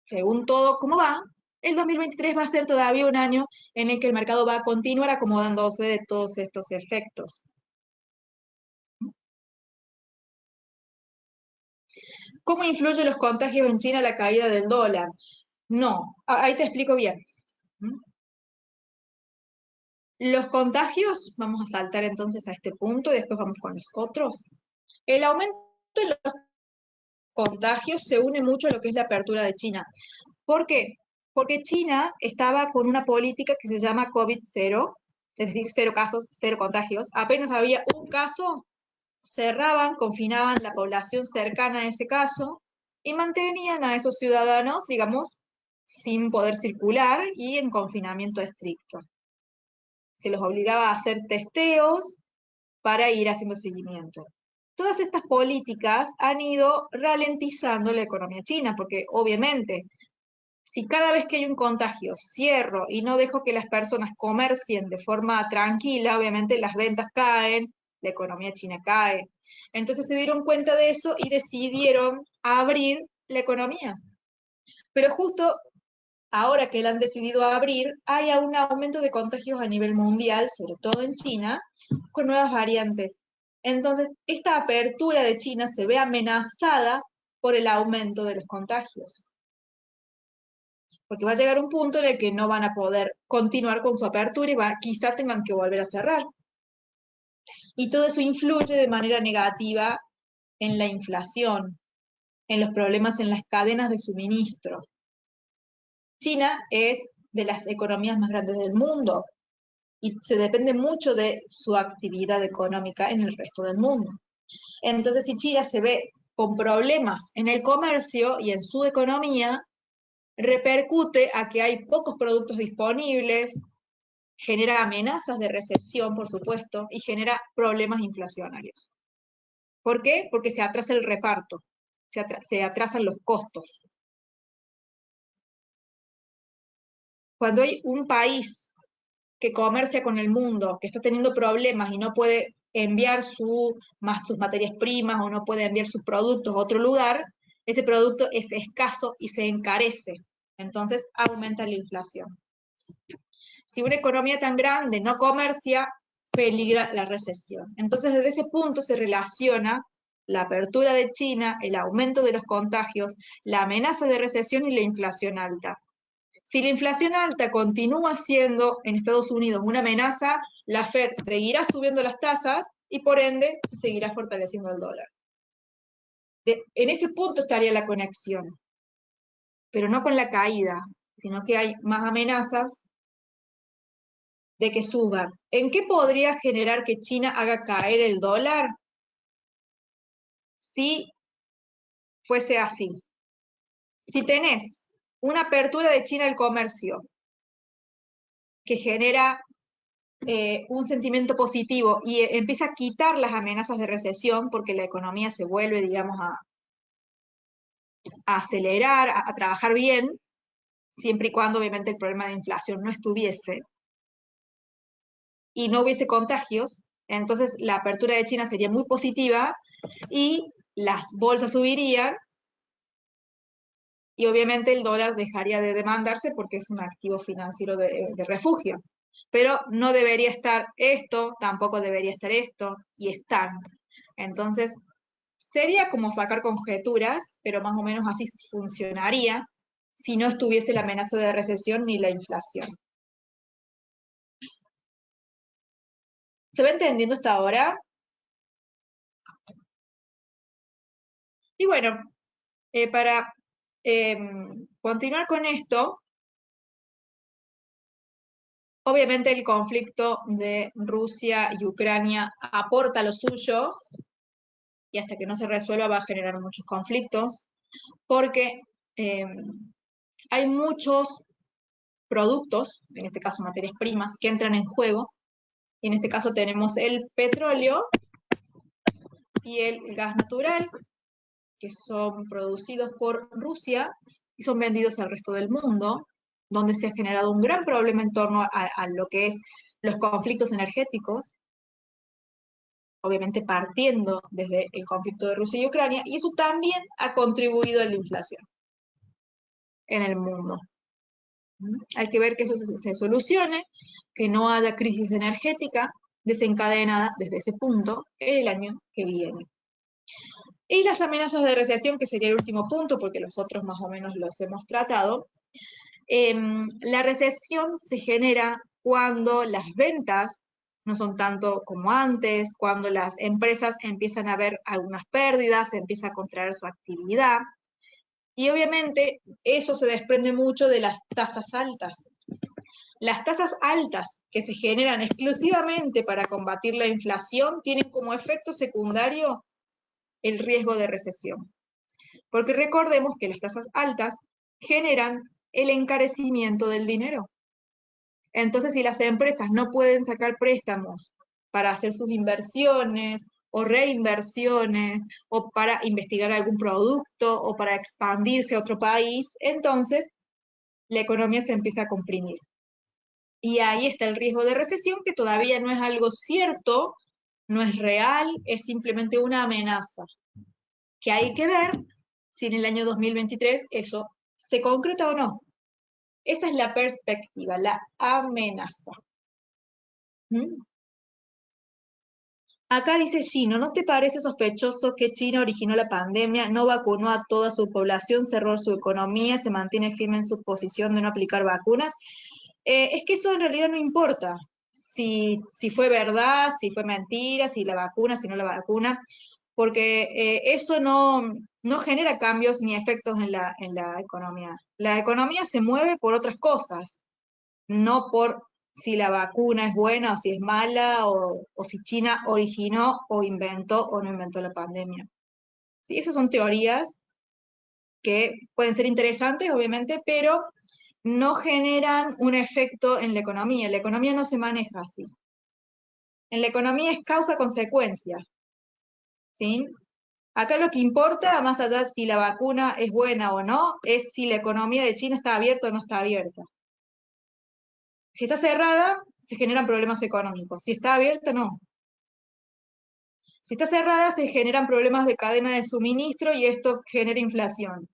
Según todo cómo va, el 2023 va a ser todavía un año en el que el mercado va a continuar acomodándose de todos estos efectos. ¿Cómo influyen los contagios en China la caída del dólar? No, ahí te explico bien. Los contagios, vamos a saltar entonces a este punto y después vamos con los otros. El aumento de los contagios se une mucho a lo que es la apertura de China. ¿Por qué? Porque China estaba con una política que se llama COVID-0, es decir, 0 casos, 0 contagios. Apenas había un caso, cerraban, confinaban la población cercana a ese caso y mantenían a esos ciudadanos, digamos, sin poder circular y en confinamiento estricto. Se los obligaba a hacer testeos para ir haciendo seguimiento. Todas estas políticas han ido ralentizando la economía china, porque obviamente, si cada vez que hay un contagio cierro y no dejo que las personas comercien de forma tranquila, obviamente las ventas caen, la economía china cae. Entonces se dieron cuenta de eso y decidieron abrir la economía. Pero justo ahora que la han decidido abrir, hay un aumento de contagios a nivel mundial, sobre todo en China, con nuevas variantes. Entonces, esta apertura de China se ve amenazada por el aumento de los contagios. Porque va a llegar un punto en el que no van a poder continuar con su apertura y quizás tengan que volver a cerrar. Y todo eso influye de manera negativa en la inflación, en los problemas en las cadenas de suministro. China es de las economías más grandes del mundo y se depende mucho de su actividad económica en el resto del mundo. Entonces, si China se ve con problemas en el comercio y en su economía, repercute a que hay pocos productos disponibles, genera amenazas de recesión, por supuesto, y genera problemas inflacionarios. ¿Por qué? Porque se atrasa el reparto, se atrasan los costos. Cuando hay un país que comercia con el mundo, que está teniendo problemas y no puede enviar sus materias primas o no puede enviar sus productos a otro lugar, ese producto es escaso y se encarece. Entonces aumenta la inflación. Si una economía tan grande no comercia, peligra la recesión. Entonces desde ese punto se relaciona la apertura de China, el aumento de los contagios, la amenaza de recesión y la inflación alta. Si la inflación alta continúa siendo en Estados Unidos una amenaza, la Fed seguirá subiendo las tasas y por ende se seguirá fortaleciendo el dólar. En ese punto estaría la conexión, pero no con la caída, sino que hay más amenazas de que suban. ¿En qué podría generar que China haga caer el dólar? Si fuese así. Si tenés una apertura de China al comercio que genera un sentimiento positivo y empieza a quitar las amenazas de recesión porque la economía se vuelve, digamos, a acelerar, a trabajar bien, siempre y cuando obviamente el problema de inflación no estuviese y no hubiese contagios, entonces la apertura de China sería muy positiva y las bolsas subirían y obviamente el dólar dejaría de demandarse porque es un activo financiero de refugio. Pero no debería estar esto, tampoco debería estar esto, y están. Entonces, sería como sacar conjeturas, pero más o menos así funcionaría si no estuviese la amenaza de recesión ni la inflación. ¿Se va entendiendo hasta ahora? Y bueno, para continuar con esto, obviamente el conflicto de Rusia y Ucrania aporta lo suyo, y hasta que no se resuelva va a generar muchos conflictos, porque hay muchos productos, en este caso materias primas, que entran en juego, y en este caso tenemos el petróleo y el gas natural, que son producidos por Rusia y son vendidos al resto del mundo, donde se ha generado un gran problema en torno a lo que es los conflictos energéticos, obviamente partiendo desde el conflicto de Rusia y Ucrania, y eso también ha contribuido a la inflación en el mundo. Hay que ver que eso se solucione, que no haya crisis energética desencadenada desde ese punto el año que viene. Y las amenazas de recesión, que sería el último punto, porque los otros más o menos los hemos tratado. La recesión se genera cuando las ventas no son tanto como antes, cuando las empresas empiezan a ver algunas pérdidas, se empieza a contraer su actividad, y obviamente eso se desprende mucho de las tasas altas. Las tasas altas que se generan exclusivamente para combatir la inflación tienen como efecto secundario el riesgo de recesión. Porque recordemos que las tasas altas generan el encarecimiento del dinero. Entonces, si las empresas no pueden sacar préstamos para hacer sus inversiones o reinversiones o para investigar algún producto o para expandirse a otro país, entonces la economía se empieza a comprimir. Y ahí está el riesgo de recesión, que todavía no es algo cierto, no es real, es simplemente una amenaza, que hay que ver si en el año 2023 eso se concreta o no. Esa es la perspectiva, la amenaza. ¿Mm? Acá dice Gino, ¿no te parece sospechoso que China originó la pandemia, no vacunó a toda su población, cerró su economía, se mantiene firme en su posición de no aplicar vacunas? Es que eso en realidad no importa. Si fue verdad, si fue mentira, si la vacuna, si no la vacuna, porque eso no genera cambios ni efectos en la economía. La economía se mueve por otras cosas, no por si la vacuna es buena o si es mala, o si China originó o inventó o no inventó la pandemia. ¿Sí? Esas son teorías que pueden ser interesantes, obviamente, pero no generan un efecto en la economía. La economía no se maneja así. En la economía es causa-consecuencia. ¿Sí? Acá lo que importa, más allá de si la vacuna es buena o no, es si la economía de China está abierta o no está abierta. Si está cerrada, se generan problemas económicos. Si está abierta, no. Si está cerrada, se generan problemas de cadena de suministro y esto genera inflación.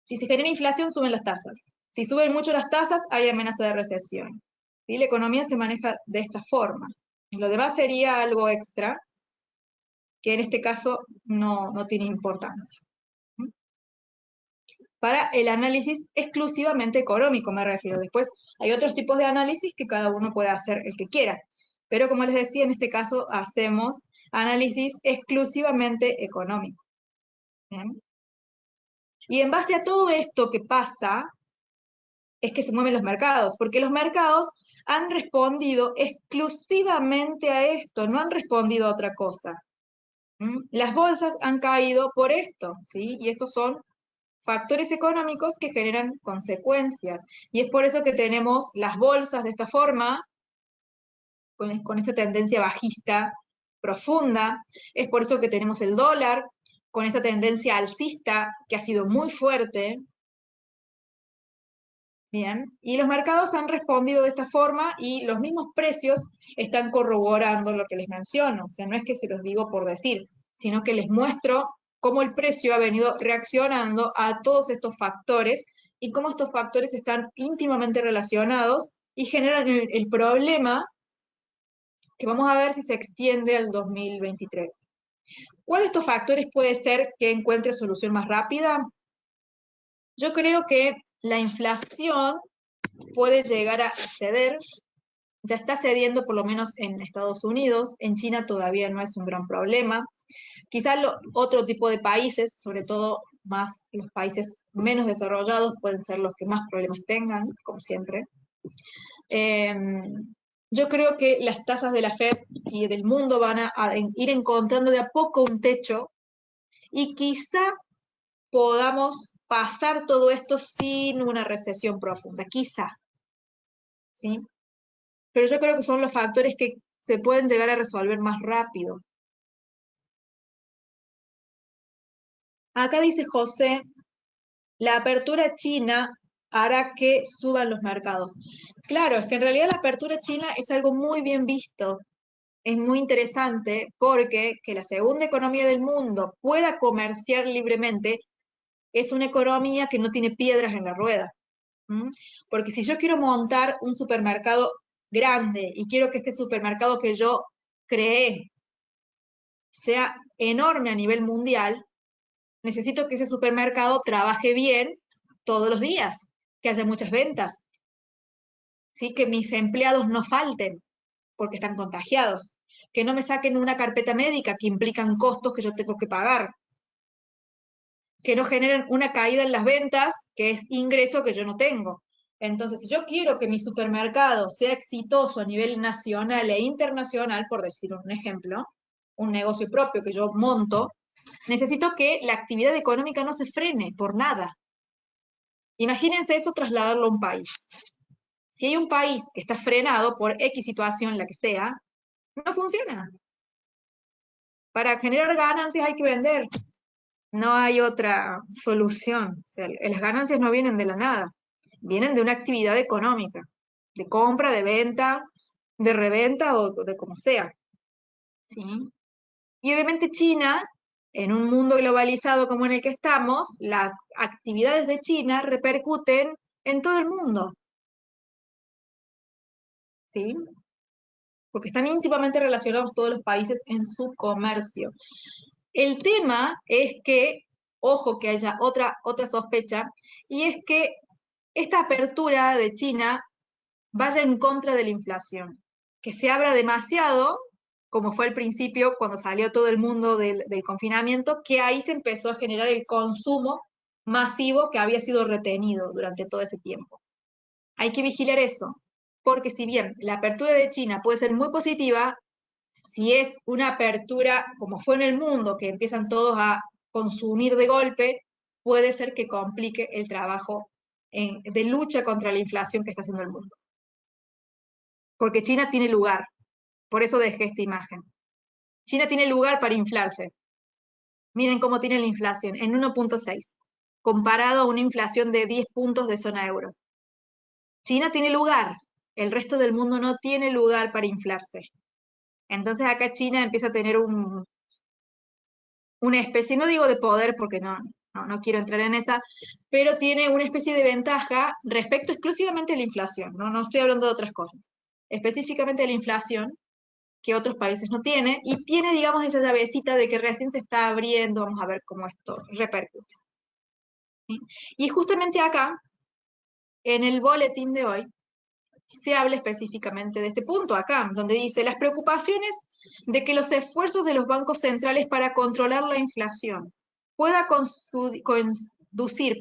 Si se genera inflación, suben las tasas. Si suben mucho las tasas, hay amenaza de recesión. ¿Sí? La economía se maneja de esta forma. Lo demás sería algo extra, que en este caso no tiene importancia. Para el análisis exclusivamente económico me refiero. Después hay otros tipos de análisis que cada uno puede hacer el que quiera. Pero como les decía, en este caso hacemos análisis exclusivamente económico. ¿Bien? Y en base a todo esto que pasa, es que se mueven los mercados, porque los mercados han respondido exclusivamente a esto, no han respondido a otra cosa. Las bolsas han caído por esto, ¿sí? Y estos son factores económicos que generan consecuencias. Y es por eso que tenemos las bolsas de esta forma, con esta tendencia bajista profunda. Es por eso que tenemos el dólar con esta tendencia alcista que ha sido muy fuerte. Bien, y los mercados han respondido de esta forma y los mismos precios están corroborando lo que les menciono. O sea, no es que se los digo por decir, sino que les muestro cómo el precio ha venido reaccionando a todos estos factores y cómo estos factores están íntimamente relacionados y generan el problema que vamos a ver si se extiende al 2023. ¿Cuál de estos factores puede ser que encuentre solución más rápida? Yo creo que la inflación puede llegar a ceder, ya está cediendo por lo menos en Estados Unidos, en China todavía no es un gran problema. Quizás otro tipo de países, sobre todo más los países menos desarrollados, pueden ser los que más problemas tengan, como siempre. Yo creo que las tasas de la Fed y del mundo van a ir encontrando de a poco un techo y quizá podamos pasar todo esto sin una recesión profunda, quizá. ¿Sí? Pero yo creo que son los factores que se pueden llegar a resolver más rápido. Acá dice José, la apertura china hará que suban los mercados. Claro, es que en realidad la apertura china es algo muy bien visto, es muy interesante porque que la segunda economía del mundo pueda comerciar libremente es una economía que no tiene piedras en la rueda. ¿Mm? Porque si yo quiero montar un supermercado grande y quiero que este supermercado que yo creé sea enorme a nivel mundial, necesito que ese supermercado trabaje bien todos los días, que haya muchas ventas, ¿sí? Que mis empleados no falten porque están contagiados, que no me saquen una carpeta médica que implican costos que yo tengo que pagar, que no generen una caída en las ventas, que es ingreso que yo no tengo. Entonces, si yo quiero que mi supermercado sea exitoso a nivel nacional e internacional, por decir un ejemplo, un negocio propio que yo monto, necesito que la actividad económica no se frene por nada. Imagínense eso trasladarlo a un país. Si hay un país que está frenado por X situación, la que sea, no funciona. Para generar ganancias hay que vender. No hay otra solución. O sea, las ganancias no vienen de la nada. Vienen de una actividad económica, de compra, de venta, de reventa o de como sea. ¿Sí? Y obviamente China, en un mundo globalizado como en el que estamos, las actividades de China repercuten en todo el mundo. ¿Sí? Porque están íntimamente relacionados todos los países en su comercio. El tema es que, ojo que haya otra sospecha, y es que esta apertura de China vaya en contra de la inflación, que se abra demasiado, como fue al principio cuando salió todo el mundo del confinamiento, que ahí se empezó a generar el consumo masivo que había sido retenido durante todo ese tiempo. Hay que vigilar eso, porque si bien la apertura de China puede ser muy positiva, si es una apertura como fue en el mundo, que empiezan todos a consumir de golpe, puede ser que complique el trabajo de lucha contra la inflación que está haciendo el mundo. Porque China tiene lugar, por eso dejé esta imagen. China tiene lugar para inflarse. Miren cómo tiene la inflación, en 1.6, comparado a una inflación de 10 puntos de zona euro. China tiene lugar, el resto del mundo no tiene lugar para inflarse. Entonces acá China empieza a tener una especie, no digo de poder porque no quiero entrar en esa, pero tiene una especie de ventaja respecto exclusivamente a la inflación, no estoy hablando de otras cosas, específicamente de la inflación, que otros países no tienen, y tiene, digamos, esa llavecita de que recién se está abriendo, vamos a ver cómo esto repercute. ¿Sí? Y justamente acá, en el boletín de hoy, se habla específicamente de este punto acá, donde dice las preocupaciones de que los esfuerzos de los bancos centrales para controlar la inflación pueda conducir,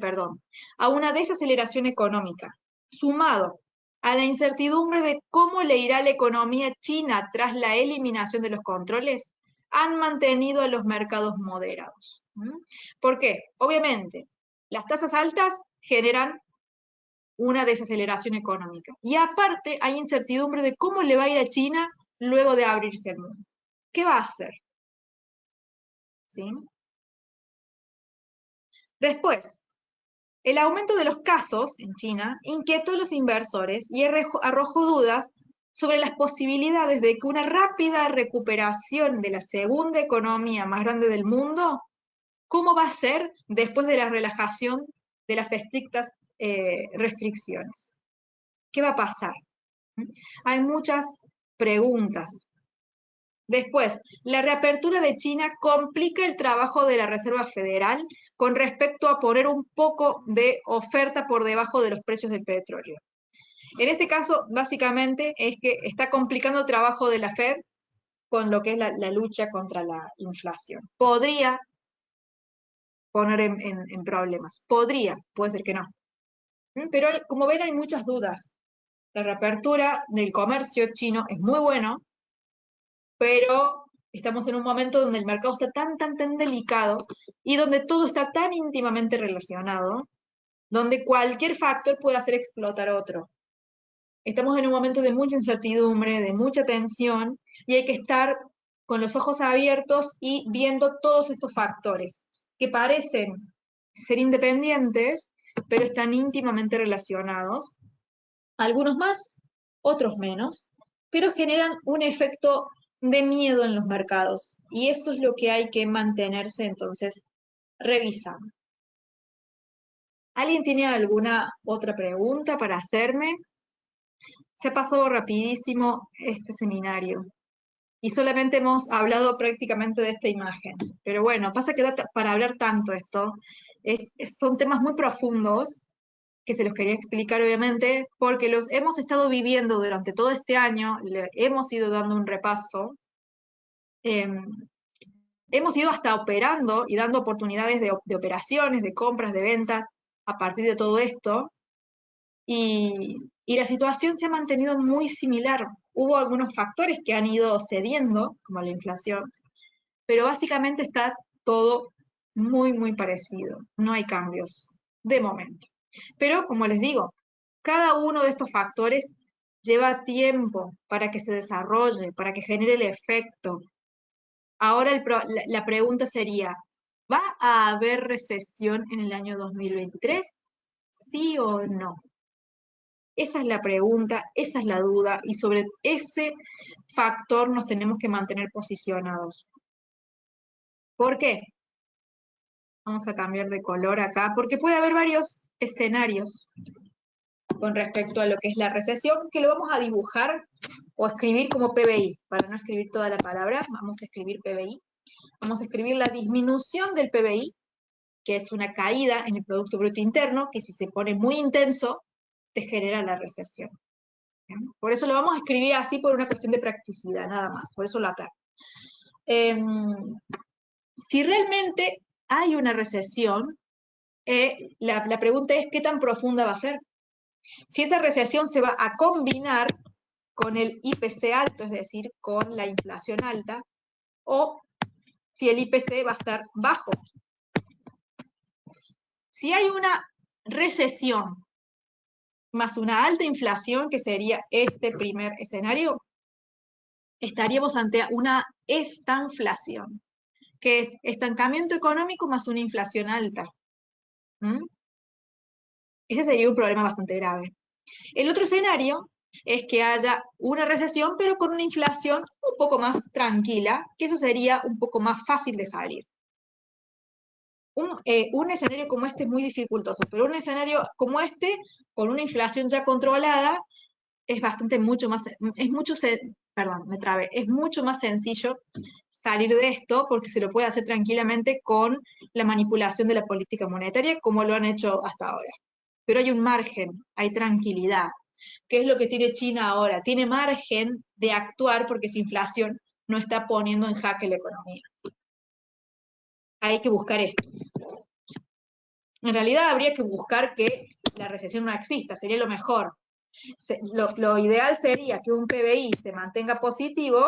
a una desaceleración económica, sumado a la incertidumbre de cómo le irá a la economía china tras la eliminación de los controles, han mantenido a los mercados moderados. ¿Por qué? Obviamente, las tasas altas generan una desaceleración económica. Y aparte hay incertidumbre de cómo le va a ir a China luego de abrirse al mundo. ¿Qué va a hacer? ¿Sí? Después, el aumento de los casos en China inquietó a los inversores y arrojó dudas sobre las posibilidades de que una rápida recuperación de la segunda economía más grande del mundo, ¿cómo va a ser después de la relajación de las estrictas restricciones? ¿Qué va a pasar? Hay muchas preguntas. Después, la reapertura de China complica el trabajo de la Reserva Federal con respecto a poner un poco de oferta por debajo de los precios del petróleo. En este caso, básicamente, es que está complicando el trabajo de la Fed con lo que es la lucha contra la inflación. Podría poner en problemas. Podría, puede ser que no. Pero como ven, hay muchas dudas. La reapertura del comercio chino es muy bueno, pero estamos en un momento donde el mercado está tan delicado y donde todo está tan íntimamente relacionado, donde cualquier factor puede hacer explotar otro. Estamos en un momento de mucha incertidumbre, de mucha tensión, y hay que estar con los ojos abiertos y viendo todos estos factores, que parecen ser independientes, pero están íntimamente relacionados, algunos más, otros menos, pero generan un efecto de miedo en los mercados, y eso es lo que hay que mantenerse entonces revisando. ¿Alguien tiene alguna otra pregunta para hacerme? Se ha pasado rapidísimo este seminario y solamente hemos hablado prácticamente de esta imagen. Pero bueno, pasa que para hablar tanto esto, son temas muy profundos que se los quería explicar obviamente, porque los hemos estado viviendo durante todo este año, le hemos ido dando un repaso, hemos ido hasta operando y dando oportunidades de operaciones, de compras, de ventas, a partir de todo esto, y la situación se ha mantenido muy similar. Hubo algunos factores que han ido cediendo, como la inflación, pero básicamente está todo muy, muy parecido. No hay cambios, de momento. Pero, como les digo, cada uno de estos factores lleva tiempo para que se desarrolle, para que genere el efecto. Ahora la pregunta sería, ¿va a haber recesión en el año 2023? ¿Sí o no? Esa es la pregunta, esa es la duda, y sobre ese factor nos tenemos que mantener posicionados. ¿Por qué? Vamos a cambiar de color acá, porque puede haber varios escenarios con respecto a lo que es la recesión, que lo vamos a dibujar o escribir como PBI, para no escribir toda la palabra, vamos a escribir PBI. Vamos a escribir la disminución del PBI, que es una caída en el Producto Bruto Interno, que si se pone muy intenso, te genera la recesión. ¿Bien? Por eso lo vamos a escribir así por una cuestión de practicidad, nada más, por eso lo aclaro. Si realmente hay una recesión, la pregunta es ¿qué tan profunda va a ser? Si esa recesión se va a combinar con el IPC alto, es decir, con la inflación alta, o si el IPC va a estar bajo. Si hay una recesión más una alta inflación, que sería este primer escenario, estaríamos ante una estanflación, que es estancamiento económico más una inflación alta. ¿Mm? Ese sería un problema bastante grave. El otro escenario es que haya una recesión, pero con una inflación un poco más tranquila, que eso sería un poco más fácil de salir. Un escenario como este es muy dificultoso, pero un escenario como este, con una inflación ya controlada, es mucho más sencillo salir de esto, porque se lo puede hacer tranquilamente con la manipulación de la política monetaria, como lo han hecho hasta ahora. Pero hay un margen, hay tranquilidad. ¿Qué es lo que tiene China ahora? Tiene margen de actuar porque su inflación no está poniendo en jaque la economía. Hay que buscar esto. En realidad habría que buscar que la recesión no exista, sería lo mejor. Lo ideal sería que un PBI se mantenga positivo,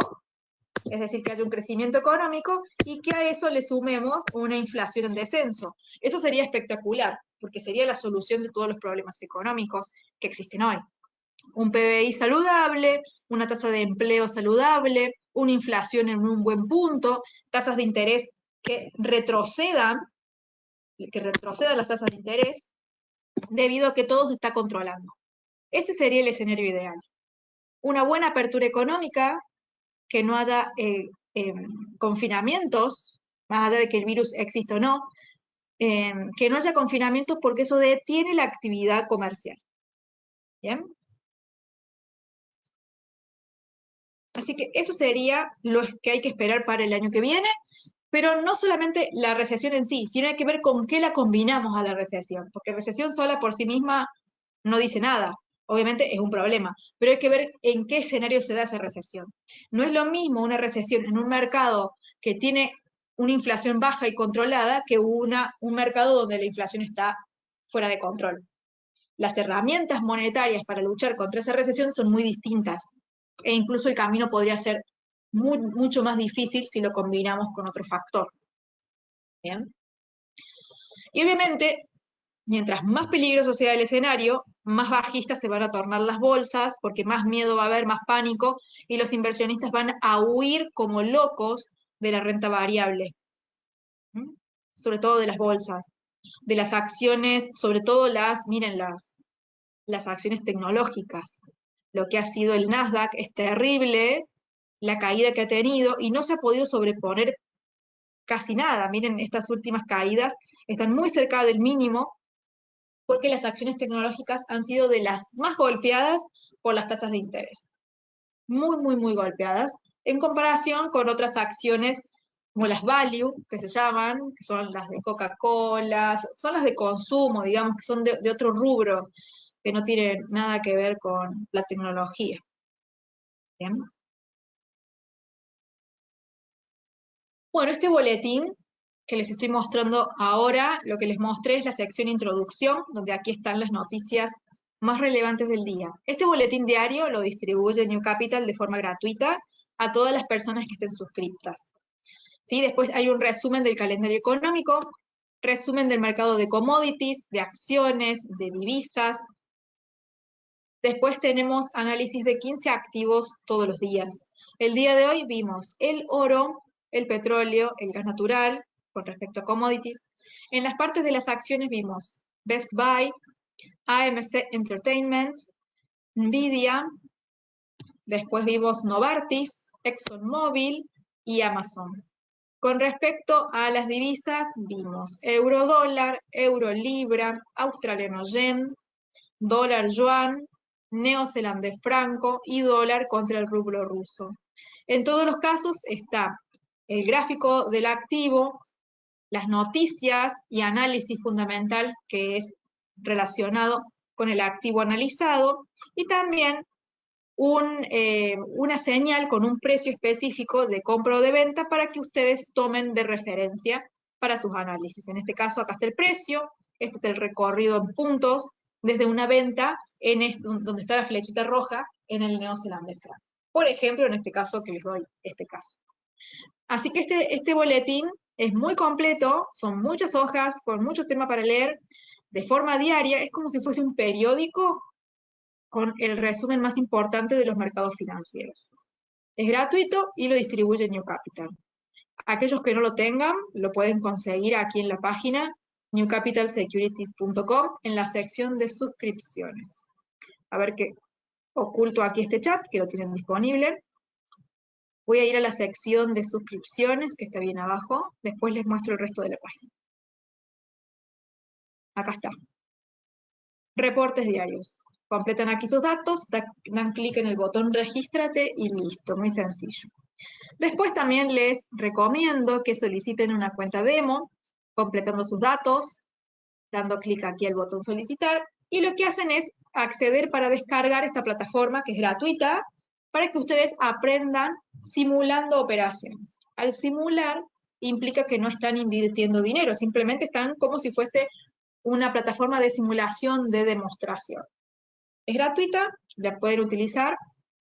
es decir, que haya un crecimiento económico, y que a eso le sumemos una inflación en descenso. Eso sería espectacular, porque sería la solución de todos los problemas económicos que existen hoy. Un PBI saludable, una tasa de empleo saludable, una inflación en un buen punto, tasas de interés que retrocedan las tasas de interés, debido a que todo se está controlando. Este sería el escenario ideal. Una buena apertura económica, que no haya confinamientos, más allá de que el virus exista o no, que no haya confinamientos porque eso detiene la actividad comercial. ¿Bien? Así que eso sería lo que hay que esperar para el año que viene, pero no solamente la recesión en sí, sino hay que ver con qué la combinamos a la recesión, porque recesión sola por sí misma no dice nada. Obviamente es un problema, pero hay que ver en qué escenario se da esa recesión. No es lo mismo una recesión en un mercado que tiene una inflación baja y controlada que un mercado donde la inflación está fuera de control. Las herramientas monetarias para luchar contra esa recesión son muy distintas, e incluso el camino podría ser mucho más difícil si lo combinamos con otro factor. ¿Bien? Y obviamente, mientras más peligroso sea el escenario, más bajistas se van a tornar las bolsas, porque más miedo va a haber, más pánico, y los inversionistas van a huir como locos de la renta variable, ¿Mm? Sobre todo de las bolsas, de las acciones, sobre todo miren, las acciones tecnológicas. Lo que ha sido el Nasdaq es terrible, la caída que ha tenido, y no se ha podido sobreponer casi nada. Miren, estas últimas caídas están muy cerca del mínimo porque las acciones tecnológicas han sido de las más golpeadas por las tasas de interés. Muy, muy, muy golpeadas, en comparación con otras acciones como las value, que se llaman, que son las de Coca-Cola, son las de consumo, digamos, que son de otro rubro, que no tienen nada que ver con la tecnología. ¿Bien? Bueno, este boletín que les estoy mostrando ahora, lo que les mostré es la sección introducción, donde aquí están las noticias más relevantes del día. Este boletín diario lo distribuye New Capital de forma gratuita a todas las personas que estén suscriptas. ¿Sí? Después hay un resumen del calendario económico, resumen del mercado de commodities, de acciones, de divisas. Después tenemos análisis de 15 activos todos los días. El día de hoy vimos el oro, el petróleo, el gas natural, con respecto a commodities. En las partes de las acciones vimos Best Buy, AMC Entertainment, Nvidia, después vimos Novartis, ExxonMobil y Amazon. Con respecto a las divisas, vimos euro dólar, euro libra, australiano yen, dólar yuan, neozelandés franco y dólar contra el rublo ruso. En todos los casos está el gráfico del activo, las noticias y análisis fundamental que es relacionado con el activo analizado, y también una señal con un precio específico de compra o de venta para que ustedes tomen de referencia para sus análisis. En este caso, acá está el precio, este es el recorrido en puntos desde una venta donde está la flechita roja en el neozelandés franco. Por ejemplo, en este caso que les doy este caso. Así que este boletín es muy completo, son muchas hojas con mucho tema para leer de forma diaria, es como si fuese un periódico con el resumen más importante de los mercados financieros. Es gratuito y lo distribuye New Capital. Aquellos que no lo tengan, lo pueden conseguir aquí en la página newcapitalsecurities.com en la sección de suscripciones. A ver que oculto aquí este chat, que lo tienen disponible. Voy a ir a la sección de suscripciones, que está bien abajo. Después les muestro el resto de la página. Acá está. Reportes diarios. Completan aquí sus datos, dan clic en el botón regístrate y listo, muy sencillo. Después también les recomiendo que soliciten una cuenta demo, completando sus datos, dando clic aquí al botón solicitar, y lo que hacen es acceder para descargar esta plataforma que es gratuita, para que ustedes aprendan simulando operaciones. Al simular implica que no están invirtiendo dinero, simplemente están como si fuese una plataforma de simulación de demostración. Es gratuita, la pueden utilizar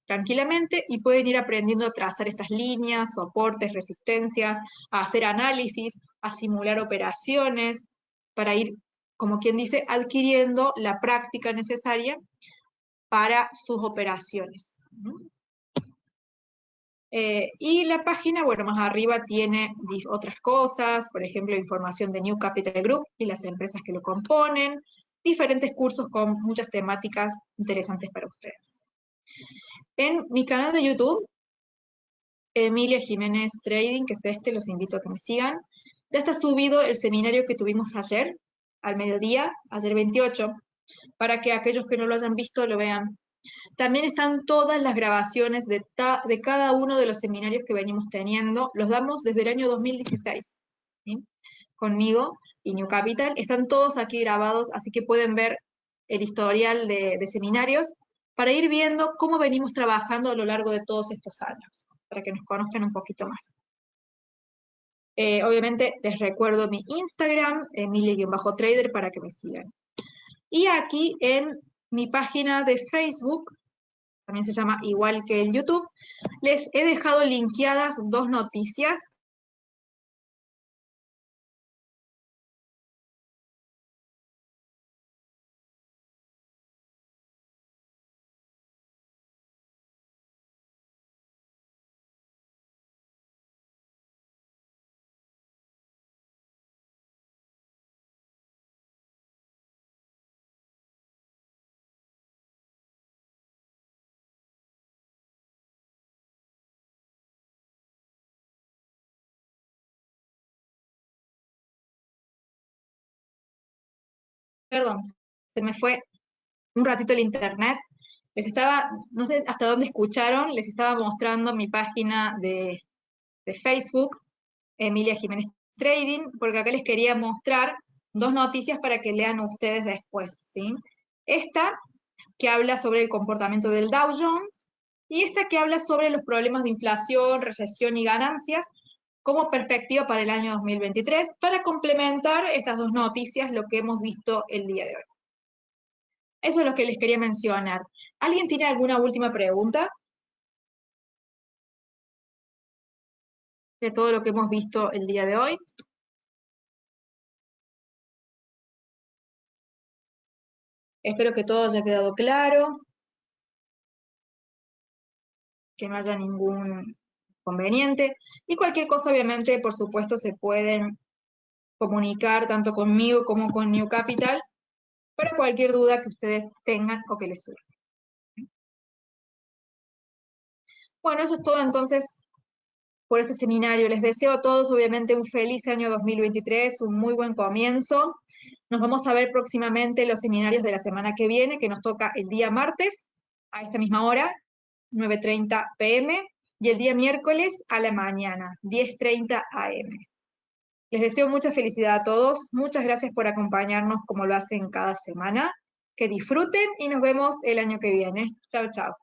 tranquilamente y pueden ir aprendiendo a trazar estas líneas, soportes, resistencias, a hacer análisis, a simular operaciones, para ir, como quien dice, adquiriendo la práctica necesaria para sus operaciones. Y la página, bueno, más arriba tiene otras cosas, por ejemplo, información de New Capital Group y las empresas que lo componen, diferentes cursos con muchas temáticas interesantes para ustedes. En mi canal de YouTube, Emilia Jiménez Trading, que es este, los invito a que me sigan, ya está subido el seminario que tuvimos ayer, al mediodía, ayer 28, para que aquellos que no lo hayan visto lo vean. También están todas las grabaciones de cada uno de los seminarios que venimos teniendo, los damos desde el año 2016, ¿sí? Conmigo y New Capital, están todos aquí grabados, así que pueden ver el historial de seminarios para ir viendo cómo venimos trabajando a lo largo de todos estos años, para que nos conozcan un poquito más. Obviamente les recuerdo mi Instagram, emilia-trader, para que me sigan. Y aquí en mi página de Facebook, también se llama igual que el YouTube, les he dejado linkeadas dos noticias. Perdón, Se me fue un ratito el internet. Les estaba, no sé hasta dónde escucharon, les estaba mostrando mi página de Facebook, Emilia Jiménez Trading, porque acá les quería mostrar dos noticias para que lean ustedes después, ¿sí? Esta, que habla sobre el comportamiento del Dow Jones, y esta que habla sobre los problemas de inflación, recesión y ganancias como perspectiva para el año 2023, para complementar estas dos noticias, lo que hemos visto el día de hoy. Eso es lo que les quería mencionar. ¿Alguien tiene alguna última pregunta de todo lo que hemos visto el día de hoy? Espero que todo haya quedado claro, que no haya ningún inconveniente. Y cualquier cosa, obviamente, por supuesto, se pueden comunicar tanto conmigo como con New Capital para cualquier duda que ustedes tengan o que les surja. Bueno, eso es todo entonces por este seminario. Les deseo a todos, obviamente, un feliz año 2023, un muy buen comienzo. Nos vamos a ver próximamente en los seminarios de la semana que viene, que nos toca el día martes, a esta misma hora, 9:30 p.m., y el día miércoles a la mañana, 10:30 a.m. Les deseo mucha felicidad a todos. Muchas gracias por acompañarnos como lo hacen cada semana. Que disfruten y nos vemos el año que viene. Chao, chao.